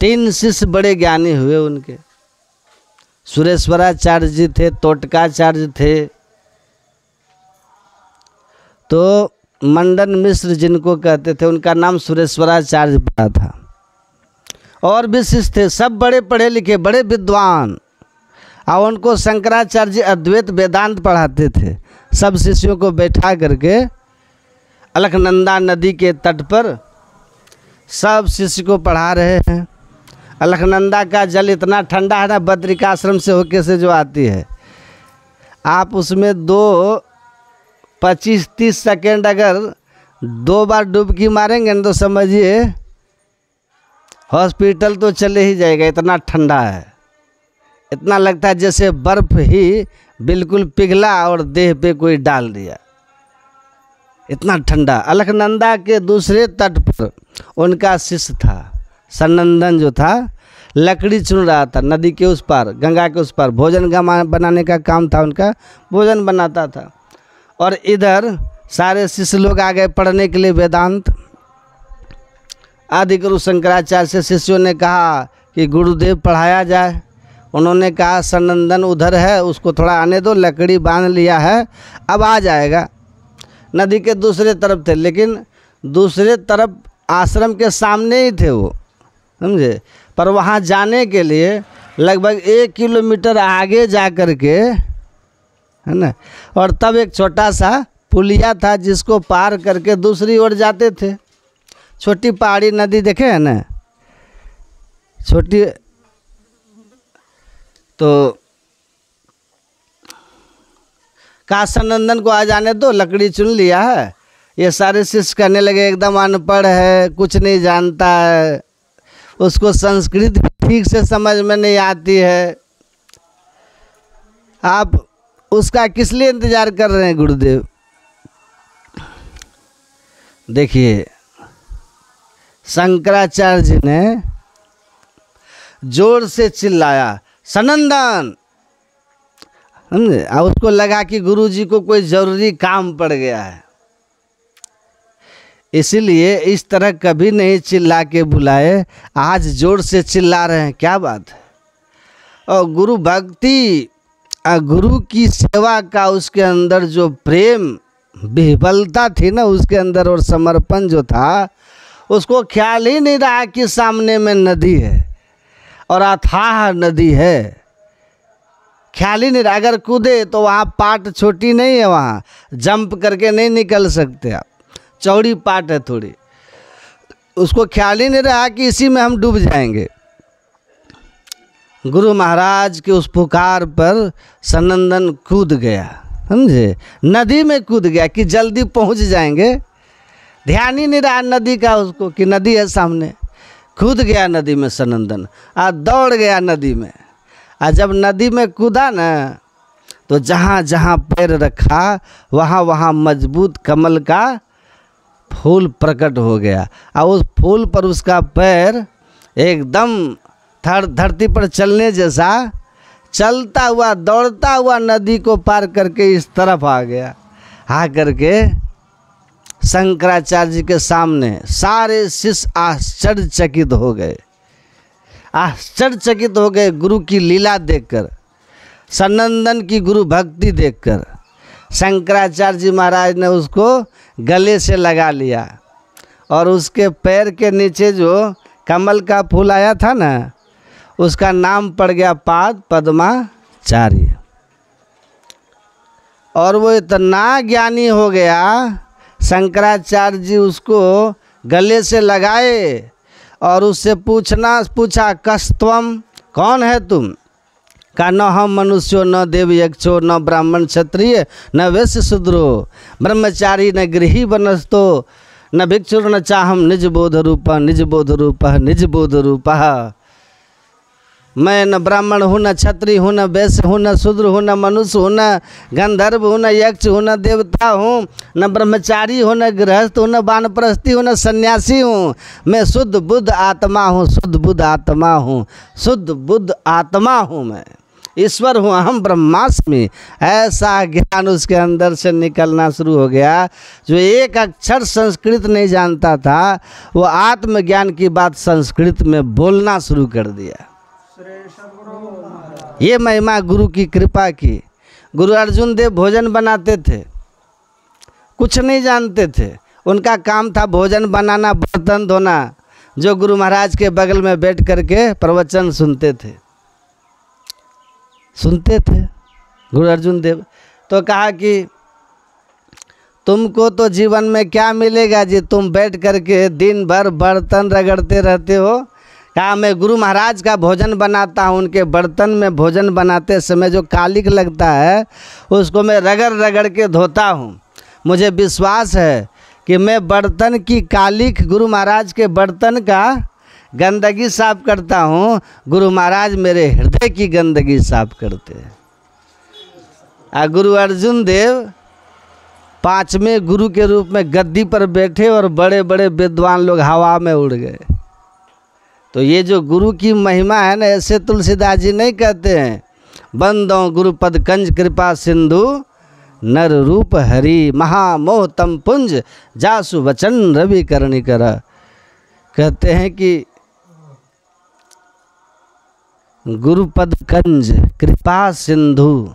S1: 3 शिष्य बड़े ज्ञानी हुए उनके। सुरेश्वराचार्य जी थे, तोटकाचार्य थे, तो मंडन मिश्र जिनको कहते थे उनका नाम सुरेश्वराचार्य पड़ा था। और भी शिष्य थे, सब बड़े पढ़े लिखे, बड़े विद्वान। और उनको शंकराचार्य जी अद्वैत वेदांत पढ़ाते थे। सब शिष्यों को बैठा करके अलकनंदा नदी के तट पर सब शिष्य को पढ़ा रहे हैं। अलकनंदा का जल इतना ठंडा है ना, बद्रिकाश्रम से होके से जो आती है, आप उसमें 25-30 सेकेंड अगर 2 बार डुबकी मारेंगे ना तो समझिए हॉस्पिटल तो चले ही जाएगा, इतना ठंडा है। इतना लगता है जैसे बर्फ ही बिल्कुल पिघला और देह पे कोई डाल दिया, इतना ठंडा। अलकनंदा के दूसरे तट पर उनका शिष्य था सनंदन, जो था लकड़ी चुन रहा था नदी के उस पार, गंगा के उस पार। भोजन बनाने का काम था उनका, भोजन बनाता था। और इधर सारे शिष्य लोग आ गए पढ़ने के लिए वेदांत। आदि गुरु शंकराचार्य से शिष्यों ने कहा कि गुरुदेव पढ़ाया जाए। उन्होंने कहा सनंदन उधर है, उसको थोड़ा आने दो, लकड़ी बांध लिया है, अब आ जाएगा। नदी के दूसरे तरफ थे, लेकिन दूसरे तरफ आश्रम के सामने ही थे वो, समझे। पर वहाँ जाने के लिए लगभग 1 किलोमीटर आगे जा कर के, है ना, और तब एक छोटा सा पुलिया था जिसको पार करके दूसरी ओर जाते थे। छोटी पहाड़ी नदी देखे है ना, छोटी। तो कहा सनंदन को आ जाने दो, लकड़ी चुन लिया है। ये सारे शिष्य कहने लगे एकदम अनपढ़ है, कुछ नहीं जानता है, उसको संस्कृत ठीक से समझ में नहीं आती है, आप उसका किस लिए इंतजार कर रहे हैं गुरुदेव। देखिए शंकराचार्य जी ने जोर से चिल्लाया सनंदन, समझे। और उसको लगा कि गुरुजी को कोई ज़रूरी काम पड़ गया है, इसीलिए इस तरह कभी नहीं चिल्ला के बुलाए, आज जोर से चिल्ला रहे हैं, क्या बात है। और गुरु भक्ति, गुरु की सेवा का उसके अंदर जो प्रेम विह्वलता थी ना उसके अंदर, और समर्पण जो था, उसको ख्याल ही नहीं रहा कि सामने में नदी है और अथाह नदी है, ख्याल ही नहीं रहा। अगर कूदे तो वहाँ पाट छोटी नहीं है, वहाँ जंप करके नहीं निकल सकते आप, चौड़ी पाट है थोड़ी। उसको ख्याल ही नहीं रहा कि इसी में हम डूब जाएंगे। गुरु महाराज के उस पुकार पर सनंदन कूद गया, समझे, नदी में कूद गया कि जल्दी पहुंच जाएंगे। ध्यान ही नहीं रहा नदी का उसको कि नदी है सामने। कूद गया नदी में सनंदन, दौड़ गया नदी में। जब नदी में कूदा ना तो जहाँ जहाँ पैर रखा वहाँ वहाँ मजबूत कमल का फूल प्रकट हो गया, और उस फूल पर उसका पैर एकदम धरती पर चलने जैसा चलता हुआ दौड़ता हुआ नदी को पार करके इस तरफ आ गया। आ करके शंकराचार्य जी के सामने सारे शिष्य आश्चर्यचकित हो गए, आश्चर्यचकित हो गए गुरु की लीला देखकर, सनंदन की गुरु भक्ति देखकर। शंकराचार्य जी महाराज ने उसको गले से लगा लिया और उसके पैर के नीचे जो कमल का फूल आया था ना उसका नाम पड़ गया पाद पद्माचार्य। और वो इतना ज्ञानी हो गया, शंकराचार्य जी उसको गले से लगाए और उससे पूछा कस्तवम, कौन है तुम। का न हम मनुष्यो न देव यक्षो न ब्राह्मण क्षत्रिय न वैश्य शूद्रो ब्रह्मचारी न गृही वनस्तो न भिक्षुर न चाहम निज बोध रूप निज बोध रूप निज बोध रूप। मैं न ब्राह्मण हूँ न क्षत्रिय हूँ न वैश्य हूँ न शूद्र हूँ न मनुष्य हूँ न गंधर्व हूँ न यक्ष हूँ न देवता हूँ न ब्रह्मचारी हूँ न गृहस्थ हूँ न वानप्रस्थी हूँ न सन्यासी हूँ। मैं शुद्ध बुद्ध आत्मा हूँ, शुद्ध बुद्ध आत्मा हूँ, शुद्ध बुद्ध आत्मा हूँ, मैं ईश्वर हूँ, अहम ब्रह्मास्मि। ऐसा ज्ञान उसके अंदर से निकलना शुरू हो गया। जो एक अक्षर संस्कृत नहीं जानता था वो आत्मज्ञान की बात संस्कृत में बोलना शुरू कर दिया। ये महिमा गुरु की कृपा की। गुरु अर्जुन देव भोजन बनाते थे, कुछ नहीं जानते थे, उनका काम था भोजन बनाना, बर्तन धोना। जो गुरु महाराज के बगल में बैठ करके प्रवचन सुनते थे गुरु अर्जुन देव। तो कहा कि तुमको तो जीवन में क्या मिलेगा जी, तुम बैठ करके दिन भर बर्तन रगड़ते रहते हो, कहा मैं गुरु महाराज का भोजन बनाता हूँ, उनके बर्तन में भोजन बनाते समय जो कालिक लगता है उसको मैं रगड़ रगड़ के धोता हूँ। मुझे विश्वास है कि मैं बर्तन की कालिक, गुरु महाराज के बर्तन का गंदगी साफ करता हूँ, गुरु महाराज मेरे हृदय की गंदगी साफ करते हैं। गुरु अर्जुन देव 5वें गुरु के रूप में गद्दी पर बैठे और बड़े बड़े विद्वान लोग हवा में उड़ गए। तो ये जो गुरु की महिमा है ना, ऐसे तुलसीदास जी नहीं कहते हैं, बंदों गुरुपद कंज कृपा सिंधु नर रूप हरि महामोह तम पुंज जासु वचन रवि करणी कर। कहते हैं कि गुरुपद कंज कृपा सिंधु,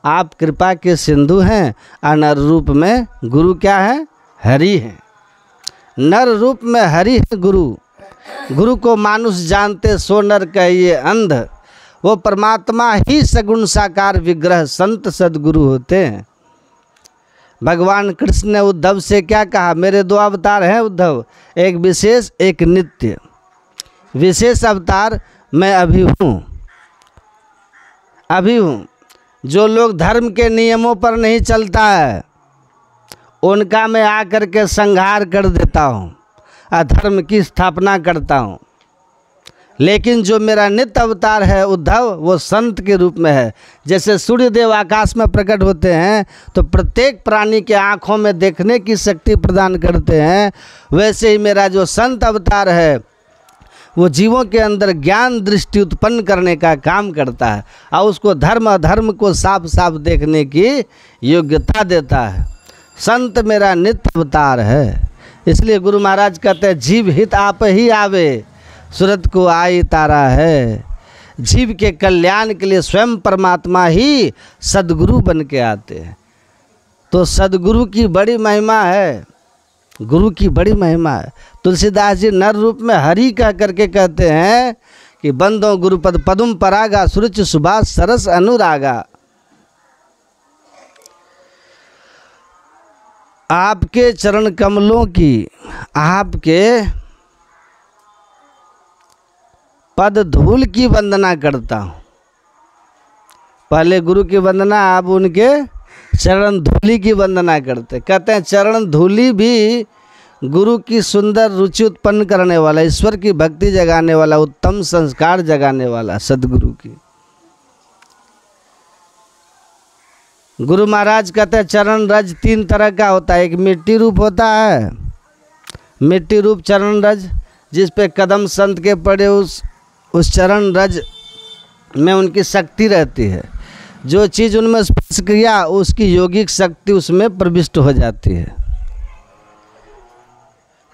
S1: आप कृपा के सिंधु हैं, और नर रूप में गुरु क्या है? हरि है। नर रूप में हरि है गुरु। गुरु को मानुष जानते सो नर कहिए अंध, वो परमात्मा ही सगुण साकार विग्रह संत सदगुरु होते हैं। भगवान कृष्ण ने उद्धव से क्या कहा? मेरे 2 अवतार हैं उद्धव, एक विशेष एक नित्य। विशेष अवतार मैं अभी हूँ। जो लोग धर्म के नियमों पर नहीं चलता है उनका मैं आकर के संहार कर देता हूँ, अधर्म की स्थापना करता हूँ। लेकिन जो मेरा नित्य अवतार है उद्धव, वो संत के रूप में है। जैसे सूर्यदेव आकाश में प्रकट होते हैं तो प्रत्येक प्राणी के आँखों में देखने की शक्ति प्रदान करते हैं, वैसे ही मेरा जो संत अवतार है वो जीवों के अंदर ज्ञान दृष्टि उत्पन्न करने का काम करता है और उसको धर्म अधर्म को साफ साफ देखने की योग्यता देता है। संत मेरा नित्य अवतार है। इसलिए गुरु महाराज कहते हैं जीव हित आप ही आवे, सूरत को आई तारा है। जीव के कल्याण के लिए स्वयं परमात्मा ही सदगुरु बन के आते हैं। तो सदगुरु की बड़ी महिमा है, गुरु की बड़ी महिमा है। तुलसीदास जी नर रूप में हरि कह करके कहते हैं कि बंदो गुरुपद पदुम परागा सुरुचि सुभाष सरस अनुरागा। आपके चरण कमलों की, आपके पद धूल की वंदना करता हूँ। पहले गुरु की वंदना, आप उनके चरण धूली की वंदना करते। कहते हैं चरण धूली भी गुरु की सुंदर रुचि उत्पन्न करने वाला, ईश्वर की भक्ति जगाने वाला, उत्तम संस्कार जगाने वाला सदगुरु की। गुरु महाराज कहते हैं चरण रज 3 तरह का होता है। एक मिट्टी रूप होता है, मिट्टी रूप चरण रज, जिस पे कदम संत के पड़े उस चरण रज में उनकी शक्ति रहती है। जो चीज़ उनमें स्पर्श किया उसकी योगिक शक्ति उसमें प्रविष्ट हो जाती है।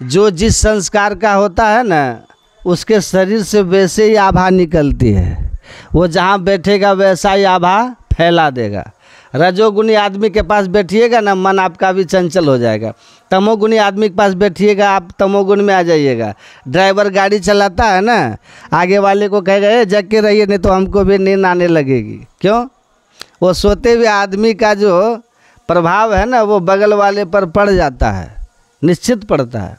S1: जो जिस संस्कार का होता है ना, उसके शरीर से वैसे ही आभा निकलती है। वो जहाँ बैठेगा वैसा ही आभा फैला देगा। रजोगुणी आदमी के पास बैठिएगा ना, मन आपका भी चंचल हो जाएगा। तमोगुणी आदमी के पास बैठिएगा, आप तमोगुण में आ जाइएगा। ड्राइवर गाड़ी चलाता है ना, आगे वाले को कहेगा जग के रहिए नहीं तो हमको भी नींद आने लगेगी। क्यों? वो सोते हुए आदमी का जो प्रभाव है ना, वो बगल वाले पर पड़ जाता है, निश्चित पड़ता है।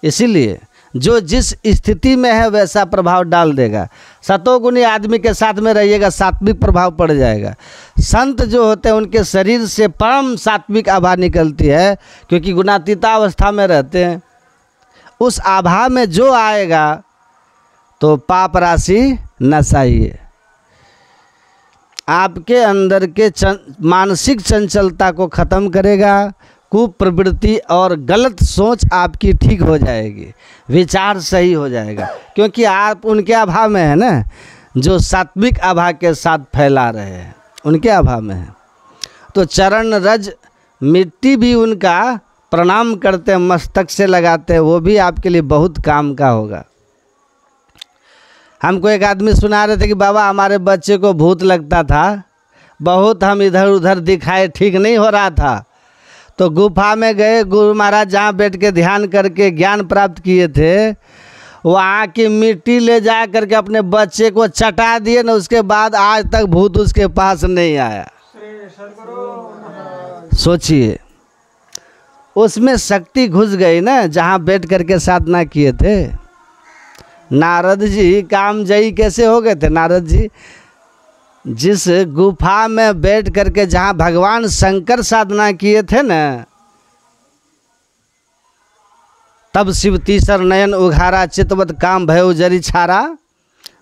S1: इसीलिए जो जिस स्थिति में है वैसा प्रभाव डाल देगा। सतोगुणी आदमी के साथ में रहिएगा, सात्विक प्रभाव पड़ जाएगा। संत जो होते हैं उनके शरीर से परम सात्विक आभा निकलती है, क्योंकि गुणातीता अवस्था में रहते हैं। उस आभा में जो आएगा तो पाप राशि नसाइए, आपके अंदर के मानसिक चंचलता को ख़त्म करेगा। कुप्रवृत्ति और गलत सोच आपकी ठीक हो जाएगी, विचार सही हो जाएगा, क्योंकि आप उनके अभाव में है ना, जो सात्विक आभा के साथ फैला रहे हैं उनके अभाव में है। तो चरण रज मिट्टी भी उनका प्रणाम करते हैं, मस्तक से लगाते हैं, वो भी आपके लिए बहुत काम का होगा। हमको एक आदमी सुना रहे थे कि बाबा हमारे बच्चे को भूत लगता था, बहुत हम इधर उधर दिखाए, ठीक नहीं हो रहा था। तो गुफा में गए, गुरु महाराज जहाँ बैठ के ध्यान करके ज्ञान प्राप्त किए थे, वहाँ की मिट्टी ले जा करके अपने बच्चे को चटा दिए ना, उसके बाद आज तक भूत उसके पास नहीं आया। सोचिए, उसमें शक्ति घुस गई ना, जहाँ बैठ करके साधना किए थे। नारद जी कामजयी कैसे हो गए थे? नारद जी जिस गुफा में बैठ करके जहाँ भगवान शंकर साधना किए थे ना, तब शिव तीसर नयन उघारा चितवत काम भयो जरी छारा,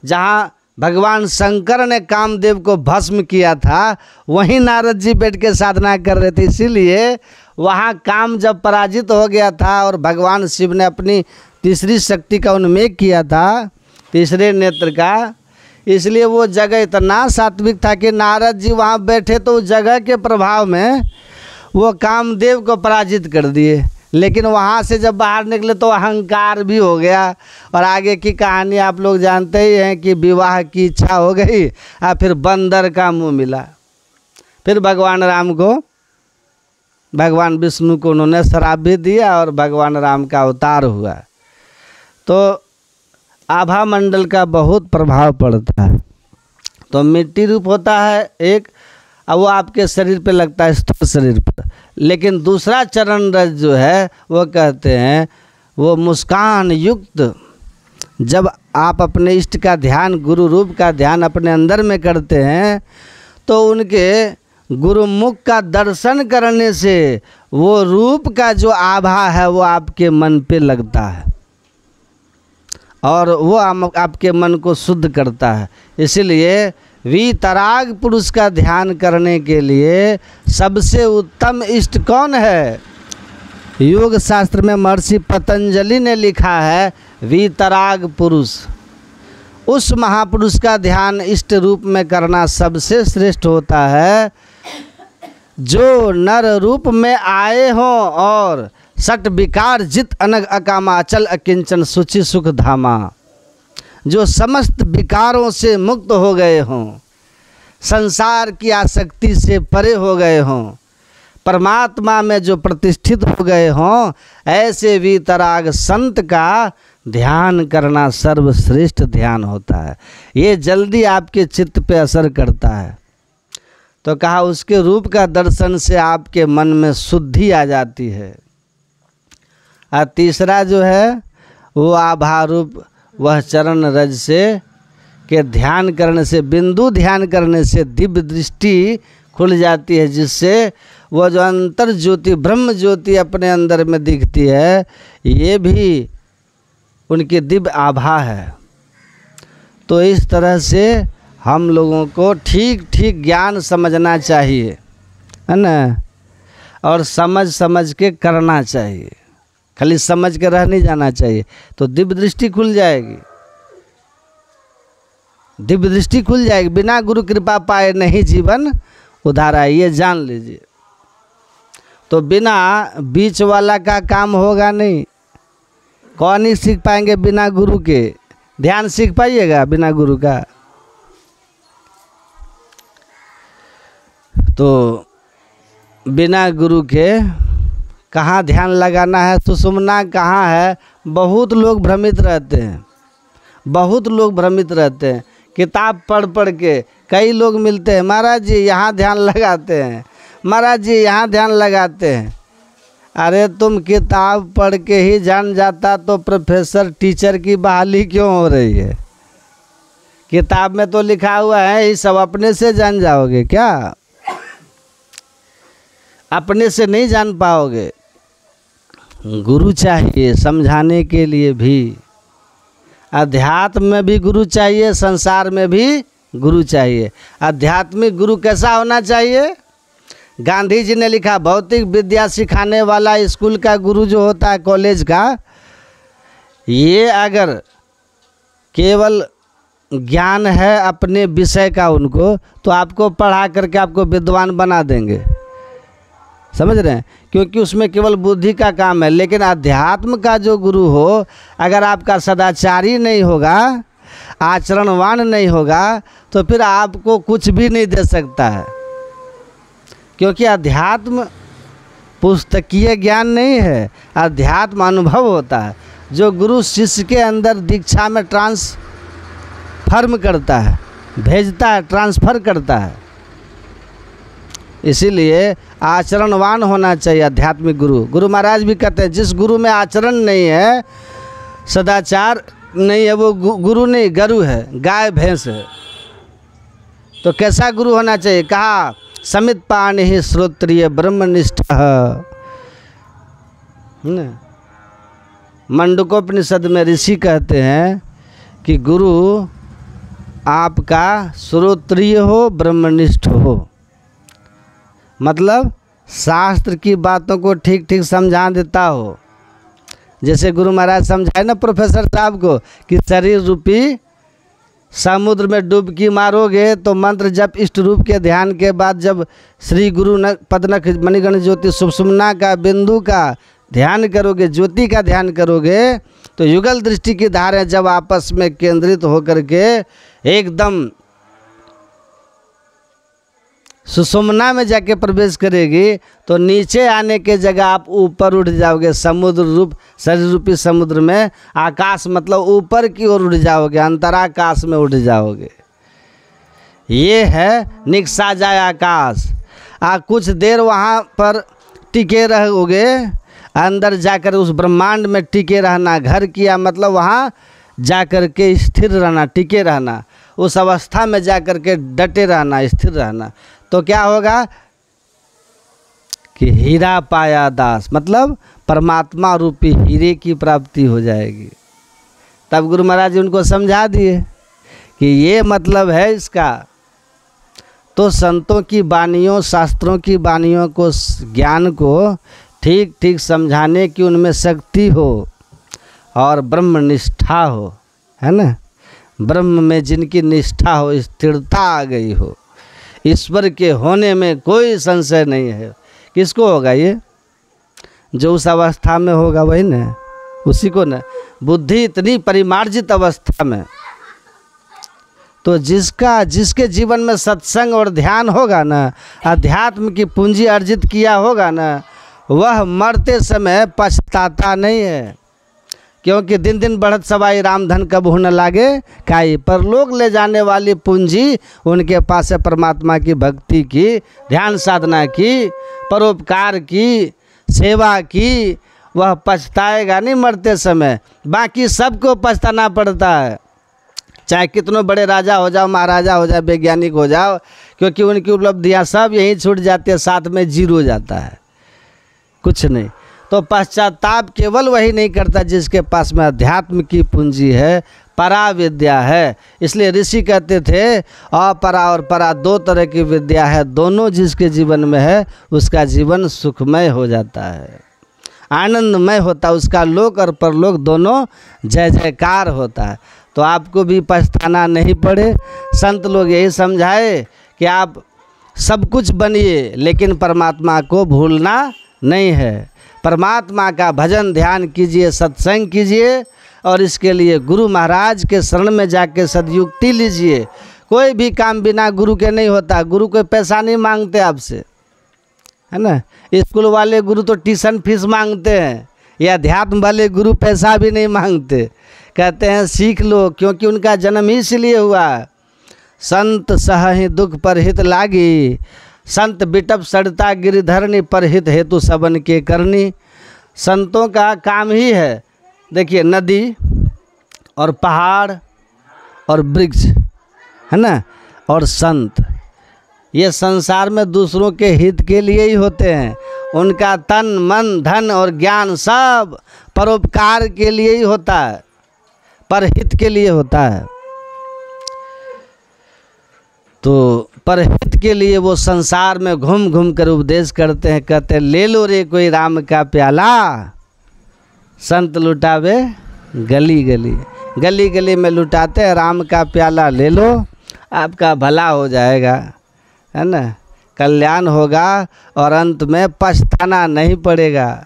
S1: जहाँ भगवान शंकर ने कामदेव को भस्म किया था वहीं नारद जी बैठ के साधना कर रहे थे। इसीलिए वहाँ काम जब पराजित हो गया था और भगवान शिव ने अपनी तीसरी शक्ति का उन्मेष किया था, तीसरे नेत्र का, इसलिए वो जगह इतना सात्विक था कि नारद जी वहाँ बैठे तो उस जगह के प्रभाव में वो कामदेव को पराजित कर दिए। लेकिन वहाँ से जब बाहर निकले तो अहंकार भी हो गया और आगे की कहानी आप लोग जानते ही हैं कि विवाह की इच्छा हो गई और फिर बंदर का मुंह मिला। फिर भगवान राम को, भगवान विष्णु को उन्होंने श्राप भी दिया और भगवान राम का अवतार हुआ। तो आभा मंडल का बहुत प्रभाव पड़ता है। तो मिट्टी रूप होता है एक, अब वो आपके शरीर पे लगता है, स्थूल शरीर पर। लेकिन दूसरा चरण रज जो है वो कहते हैं वो मुस्कान युक्त। जब आप अपने इष्ट का ध्यान, गुरु रूप का ध्यान अपने अंदर में करते हैं तो उनके गुरुमुख का दर्शन करने से वो रूप का जो आभा है वो आपके मन पे लगता है और वो आपके मन को शुद्ध करता है। इसीलिए वीतराग पुरुष का ध्यान करने के लिए सबसे उत्तम इष्ट कौन है? योग शास्त्र में महर्षि पतंजलि ने लिखा है वीतराग पुरुष। उस महापुरुष का ध्यान इष्ट रूप में करना सबसे श्रेष्ठ होता है जो नर रूप में आए हों और सट विकार जित अनग अकामा अचल अकिंचन सुचि सुख धामा, जो समस्त विकारों से मुक्त हो गए हों, संसार की आसक्ति से परे हो गए हों, परमात्मा में जो प्रतिष्ठित हो गए हों, ऐसे वीतराग संत का ध्यान करना सर्वश्रेष्ठ ध्यान होता है। ये जल्दी आपके चित्त पे असर करता है। तो कहा उसके रूप का दर्शन से आपके मन में शुद्धि आ जाती है। और तीसरा जो है वो आभा रूप, वह चरण रज से के ध्यान करने से, बिंदु ध्यान करने से दिव्य दृष्टि खुल जाती है, जिससे वो जो अंतर ज्योति, ब्रह्म ज्योति अपने अंदर में दिखती है, ये भी उनकी दिव्य आभा है। तो इस तरह से हम लोगों को ठीक ठीक ज्ञान समझना चाहिए, है ना, और समझ समझ के करना चाहिए। खाली समझ के रह नहीं जाना चाहिए, तो दिव्य दृष्टि खुल जाएगी, दिव्य दृष्टि खुल जाएगी। बिना गुरु कृपा पाए नहीं जीवन उधारा, ये जान लीजिए। तो बिना बीच वाला का काम होगा नहीं। कौन ही सीख पाएंगे बिना गुरु के? ध्यान सीख पाइएगा बिना गुरु का? तो बिना गुरु के कहाँ ध्यान लगाना है, सुषुम्ना कहाँ है, बहुत लोग भ्रमित रहते हैं, बहुत लोग भ्रमित रहते हैं। किताब पढ़ पढ़ के कई लोग मिलते हैं, महाराज जी यहाँ ध्यान लगाते हैं, महाराज जी यहाँ ध्यान लगाते हैं। अरे तुम किताब पढ़ के ही जान जाता तो प्रोफेसर टीचर की बहाली क्यों हो रही है? किताब में तो लिखा हुआ है ये सब अपने से जान जाओगे क्या? अपने से नहीं जान पाओगे। गुरु चाहिए समझाने के लिए भी। अध्यात्म में भी गुरु चाहिए, संसार में भी गुरु चाहिए। आध्यात्मिक गुरु कैसा होना चाहिए? गांधी जी ने लिखा भौतिक विद्या सिखाने वाला स्कूल का गुरु जो होता है, कॉलेज का, ये अगर केवल ज्ञान है अपने विषय का उनको, तो आपको पढ़ा करके आपको विद्वान बना देंगे, समझ रहे हैं, क्योंकि उसमें केवल बुद्धि का काम है। लेकिन अध्यात्म का जो गुरु हो, अगर आपका सदाचारी नहीं होगा, आचरणवान नहीं होगा, तो फिर आपको कुछ भी नहीं दे सकता है। क्योंकि अध्यात्म पुस्तकीय ज्ञान नहीं है, अध्यात्म अनुभव होता है, जो गुरु शिष्य के अंदर दीक्षा में ट्रांसफर्म करता है, भेजता है, ट्रांसफ़र करता है। इसीलिए आचरणवान होना चाहिए आध्यात्मिक गुरु। गुरु महाराज भी कहते हैं जिस गुरु में आचरण नहीं है, सदाचार नहीं है, वो गुरु नहीं, गरु है, गाय भैंस है। तो कैसा गुरु होना चाहिए? कहा समित पाणि ही श्रोत्रिय ब्रह्मनिष्ठ। मंडूकोपनिषद में ऋषि कहते हैं कि गुरु आपका श्रोत्रिय हो, ब्रह्मनिष्ठ हो, मतलब शास्त्र की बातों को ठीक ठीक समझा देता हो। जैसे गुरु महाराज समझाए ना प्रोफेसर साहब को कि शरीर रूपी समुद्र में डुबकी मारोगे तो मंत्र जब इष्ट रूप के ध्यान के बाद जब श्री गुरु पदनख मणिगण ज्योति सुषुम्ना का बिंदु का ध्यान करोगे, ज्योति का ध्यान करोगे, तो युगल दृष्टि की धारें जब आपस में केंद्रित होकर के एकदम सुषुम्ना में जाके प्रवेश करेगी तो नीचे आने के जगह आप ऊपर उठ जाओगे, समुद्र रूप शरीर रूपी समुद्र में, आकाश मतलब ऊपर की ओर उठ जाओगे, अंतराकाश में उठ जाओगे। ये है निकसा जाए आकाश। कुछ देर वहाँ पर टिके रहोगे, अंदर जाकर उस ब्रह्मांड में टिके रहना। घर किया मतलब वहाँ जाकर के स्थिर रहना, टिके रहना, उस अवस्था में जाकर के डटे रहना, स्थिर रहना। तो क्या होगा कि हीरा पाया दास, मतलब परमात्मा रूपी हीरे की प्राप्ति हो जाएगी। तब गुरु महाराज जी उनको समझा दिए कि ये मतलब है इसका। तो संतों की वाणियों, शास्त्रों की वाणियों को, ज्ञान को ठीक ठीक समझाने की उनमें शक्ति हो और ब्रह्म निष्ठा हो, है ना। ब्रह्म में जिनकी निष्ठा हो, स्थिरता आ गई हो, ईश्वर के होने में कोई संशय नहीं है। किसको होगा ये? जो उस अवस्था में होगा वही ना, उसी को ना। बुद्धि इतनी परिमार्जित अवस्था में, तो जिसके जीवन में सत्संग और ध्यान होगा ना, अध्यात्म की पूंजी अर्जित किया होगा ना, वह मरते समय पछताता नहीं है। क्योंकि दिन दिन बढ़त सवाई राम धन कब होने लागे काई। पर लोग ले जाने वाली पूंजी उनके पास है, परमात्मा की भक्ति की, ध्यान साधना की, परोपकार की, सेवा की। वह पछताएगा नहीं मरते समय। बाकी सबको पछताना पड़ता है, चाहे कितनों बड़े राजा हो जाओ, महाराजा हो जाओ, वैज्ञानिक हो जाओ, क्योंकि उनकी उपलब्धियां सब यहीं छूट जाती है, साथ में जीरो जाता है, कुछ नहीं। तो पश्चाताप केवल वही नहीं करता जिसके पास में अध्यात्म की पूंजी है, परा विद्या है। इसलिए ऋषि कहते थे अपरा और परा दो तरह की विद्या है, दोनों जिसके जीवन में है उसका जीवन सुखमय हो जाता है, आनंदमय होता है, उसका लोक और परलोक दोनों जय जयकार होता है। तो आपको भी पछताना नहीं पड़े। संत लोग यही समझाए कि आप सब कुछ बनिए लेकिन परमात्मा को भूलना नहीं है। परमात्मा का भजन ध्यान कीजिए, सत्संग कीजिए, और इसके लिए गुरु महाराज के शरण में जाके सदयुक्ति लीजिए। कोई भी काम बिना गुरु के नहीं होता। गुरु कोई पैसा नहीं मांगते आपसे, है ना। स्कूल वाले गुरु तो ट्यूशन फीस मांगते हैं, या अध्यात्म वाले गुरु पैसा भी नहीं मांगते, कहते हैं सीख लो, क्योंकि उनका जन्म ही इसलिए हुआ। संत सहहि दुख पर हित लागी, संत बिटप सड़ता गिरिधरनी, पर हित हेतु सबन के करनी। संतों का काम ही है, देखिए, नदी और पहाड़ और वृक्ष, है ना, और संत, ये संसार में दूसरों के हित के लिए ही होते हैं। उनका तन मन धन और ज्ञान सब परोपकार के लिए ही होता है, परहित के लिए होता है। तो परहित के लिए वो संसार में घूम घूम कर उपदेश करते हैं। कहते हैं ले लो रे कोई राम का प्याला, संत लुटावे गली गली। गली गली में लुटाते हैं, राम का प्याला ले लो, आपका भला हो जाएगा, है ना, कल्याण होगा और अंत में पछताना नहीं पड़ेगा,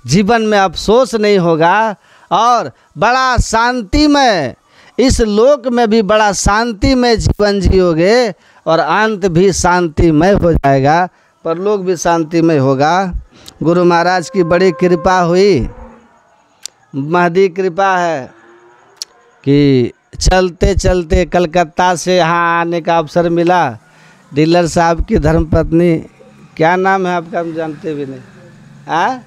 S1: जीवन में अफसोस नहीं होगा, और बड़ा शांतिमय, इस लोक में भी बड़ा शांतिमय जीवन जियोगे और अंत भी शांतिमय हो जाएगा, परलोक भी शांतिमय होगा। गुरु महाराज की बड़ी कृपा हुई, महदी कृपा है कि चलते चलते कलकत्ता से यहाँ आने का अवसर मिला। डीलर साहब की धर्मपत्नी, क्या नाम है आपका, हम जानते भी नहीं,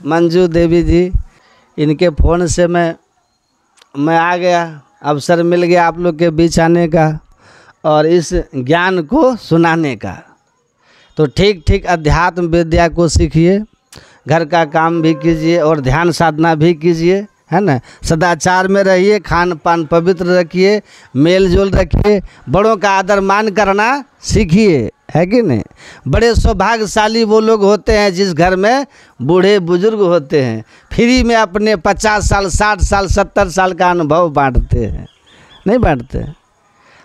S1: मंजू देवी जी, इनके फ़ोन से मैं मैं आ गया, अवसर मिल गया आप लोग के बीच आने का और इस ज्ञान को सुनाने का। तो ठीक ठीक अध्यात्म विद्या को सीखिए, घर का काम भी कीजिए और ध्यान साधना भी कीजिए, है ना। सदाचार में रहिए, खान पान पवित्र रखिए, मेल जोल रखिए, बड़ों का आदर मान करना सीखिए, है कि नहीं। बड़े सौभाग्यशाली वो लोग होते हैं जिस घर में बूढ़े बुजुर्ग होते हैं, फ्री में अपने 50 साल 60 साल 70 साल का अनुभव बांटते हैं, नहीं बांटते।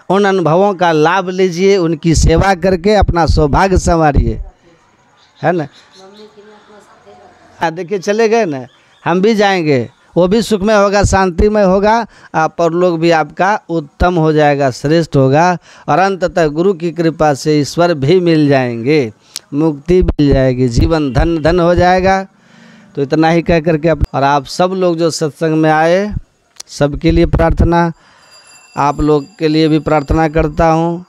S1: उन अनुभवों का लाभ लीजिए, उनकी सेवा करके अपना सौभाग्य संवारिए, है ना। देखिए चले गए ना, हम भी जाएंगे, वो भी सुखमय होगा, शांतिमय होगा, आप और लोग भी आपका उत्तम हो जाएगा, श्रेष्ठ होगा और अंततः गुरु की कृपा से ईश्वर भी मिल जाएंगे, मुक्ति मिल जाएगी, जीवन धन धन हो जाएगा। तो इतना ही कह करके और आप सब लोग जो सत्संग में आए सबके लिए प्रार्थना, आप लोग के लिए भी प्रार्थना करता हूँ।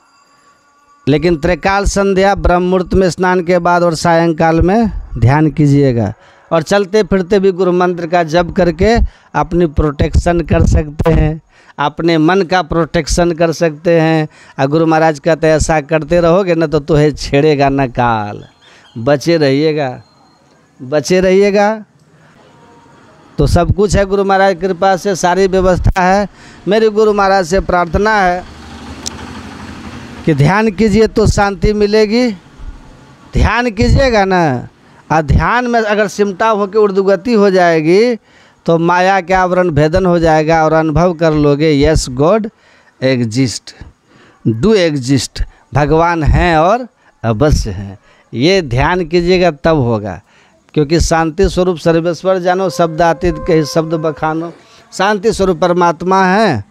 S1: लेकिन त्रिकाल संध्या ब्रह्म मुहूर्त में स्नान के बाद और सायंकाल में ध्यान कीजिएगा और चलते फिरते भी गुरु मंत्र का जप करके अपनी प्रोटेक्शन कर सकते हैं, अपने मन का प्रोटेक्शन कर सकते हैं। और गुरु महाराज कहते ऐसा करते रहोगे ना तो तुम्हें छेड़ेगा न काल, बचे रहिएगा, बचे रहिएगा। तो सब कुछ है गुरु महाराज की कृपा से, सारी व्यवस्था है। मेरी गुरु महाराज से प्रार्थना है कि ध्यान कीजिए तो शांति मिलेगी, ध्यान कीजिएगा ना, और ध्यान में अगर सिमटा होकर उर्दुगति हो जाएगी तो माया के आवरण भेदन हो जाएगा और अनुभव कर लोगे yes God exist, do exist, भगवान हैं और अवश्य हैं। ये ध्यान कीजिएगा तब होगा, क्योंकि शांति स्वरूप सर्वेश्वर जानो, शब्दातीत के ही शब्द बखानो। शांति स्वरूप परमात्मा है,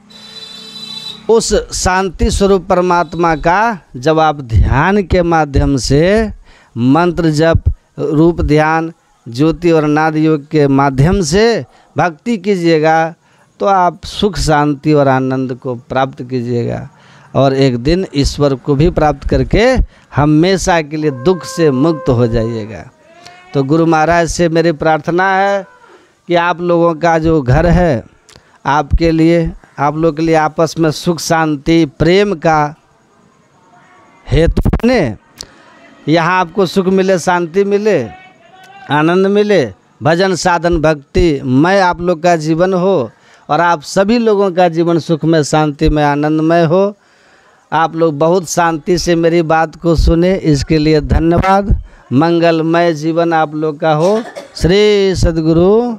S1: उस शांति स्वरूप परमात्मा का जब आप ध्यान के माध्यम से मंत्र जप, रूप ध्यान, ज्योति और नाद योग के माध्यम से भक्ति कीजिएगा तो आप सुख शांति और आनंद को प्राप्त कीजिएगा और एक दिन ईश्वर को भी प्राप्त करके हमेशा के लिए दुख से मुक्त हो जाइएगा। तो गुरु महाराज से मेरी प्रार्थना है कि आप लोगों का जो घर है, आपके लिए, आप लोग के लिए आपस में सुख शांति प्रेम का हेतु बने। यहाँ आपको सुख मिले, शांति मिले, आनंद मिले, भजन साधन भक्ति मैं आप लोग का जीवन हो और आप सभी लोगों का जीवन सुख में, शांति में, आनंदमय हो। आप लोग बहुत शांति से मेरी बात को सुने, इसके लिए धन्यवाद। मंगलमय जीवन आप लोग का हो। श्री सद्गुरु।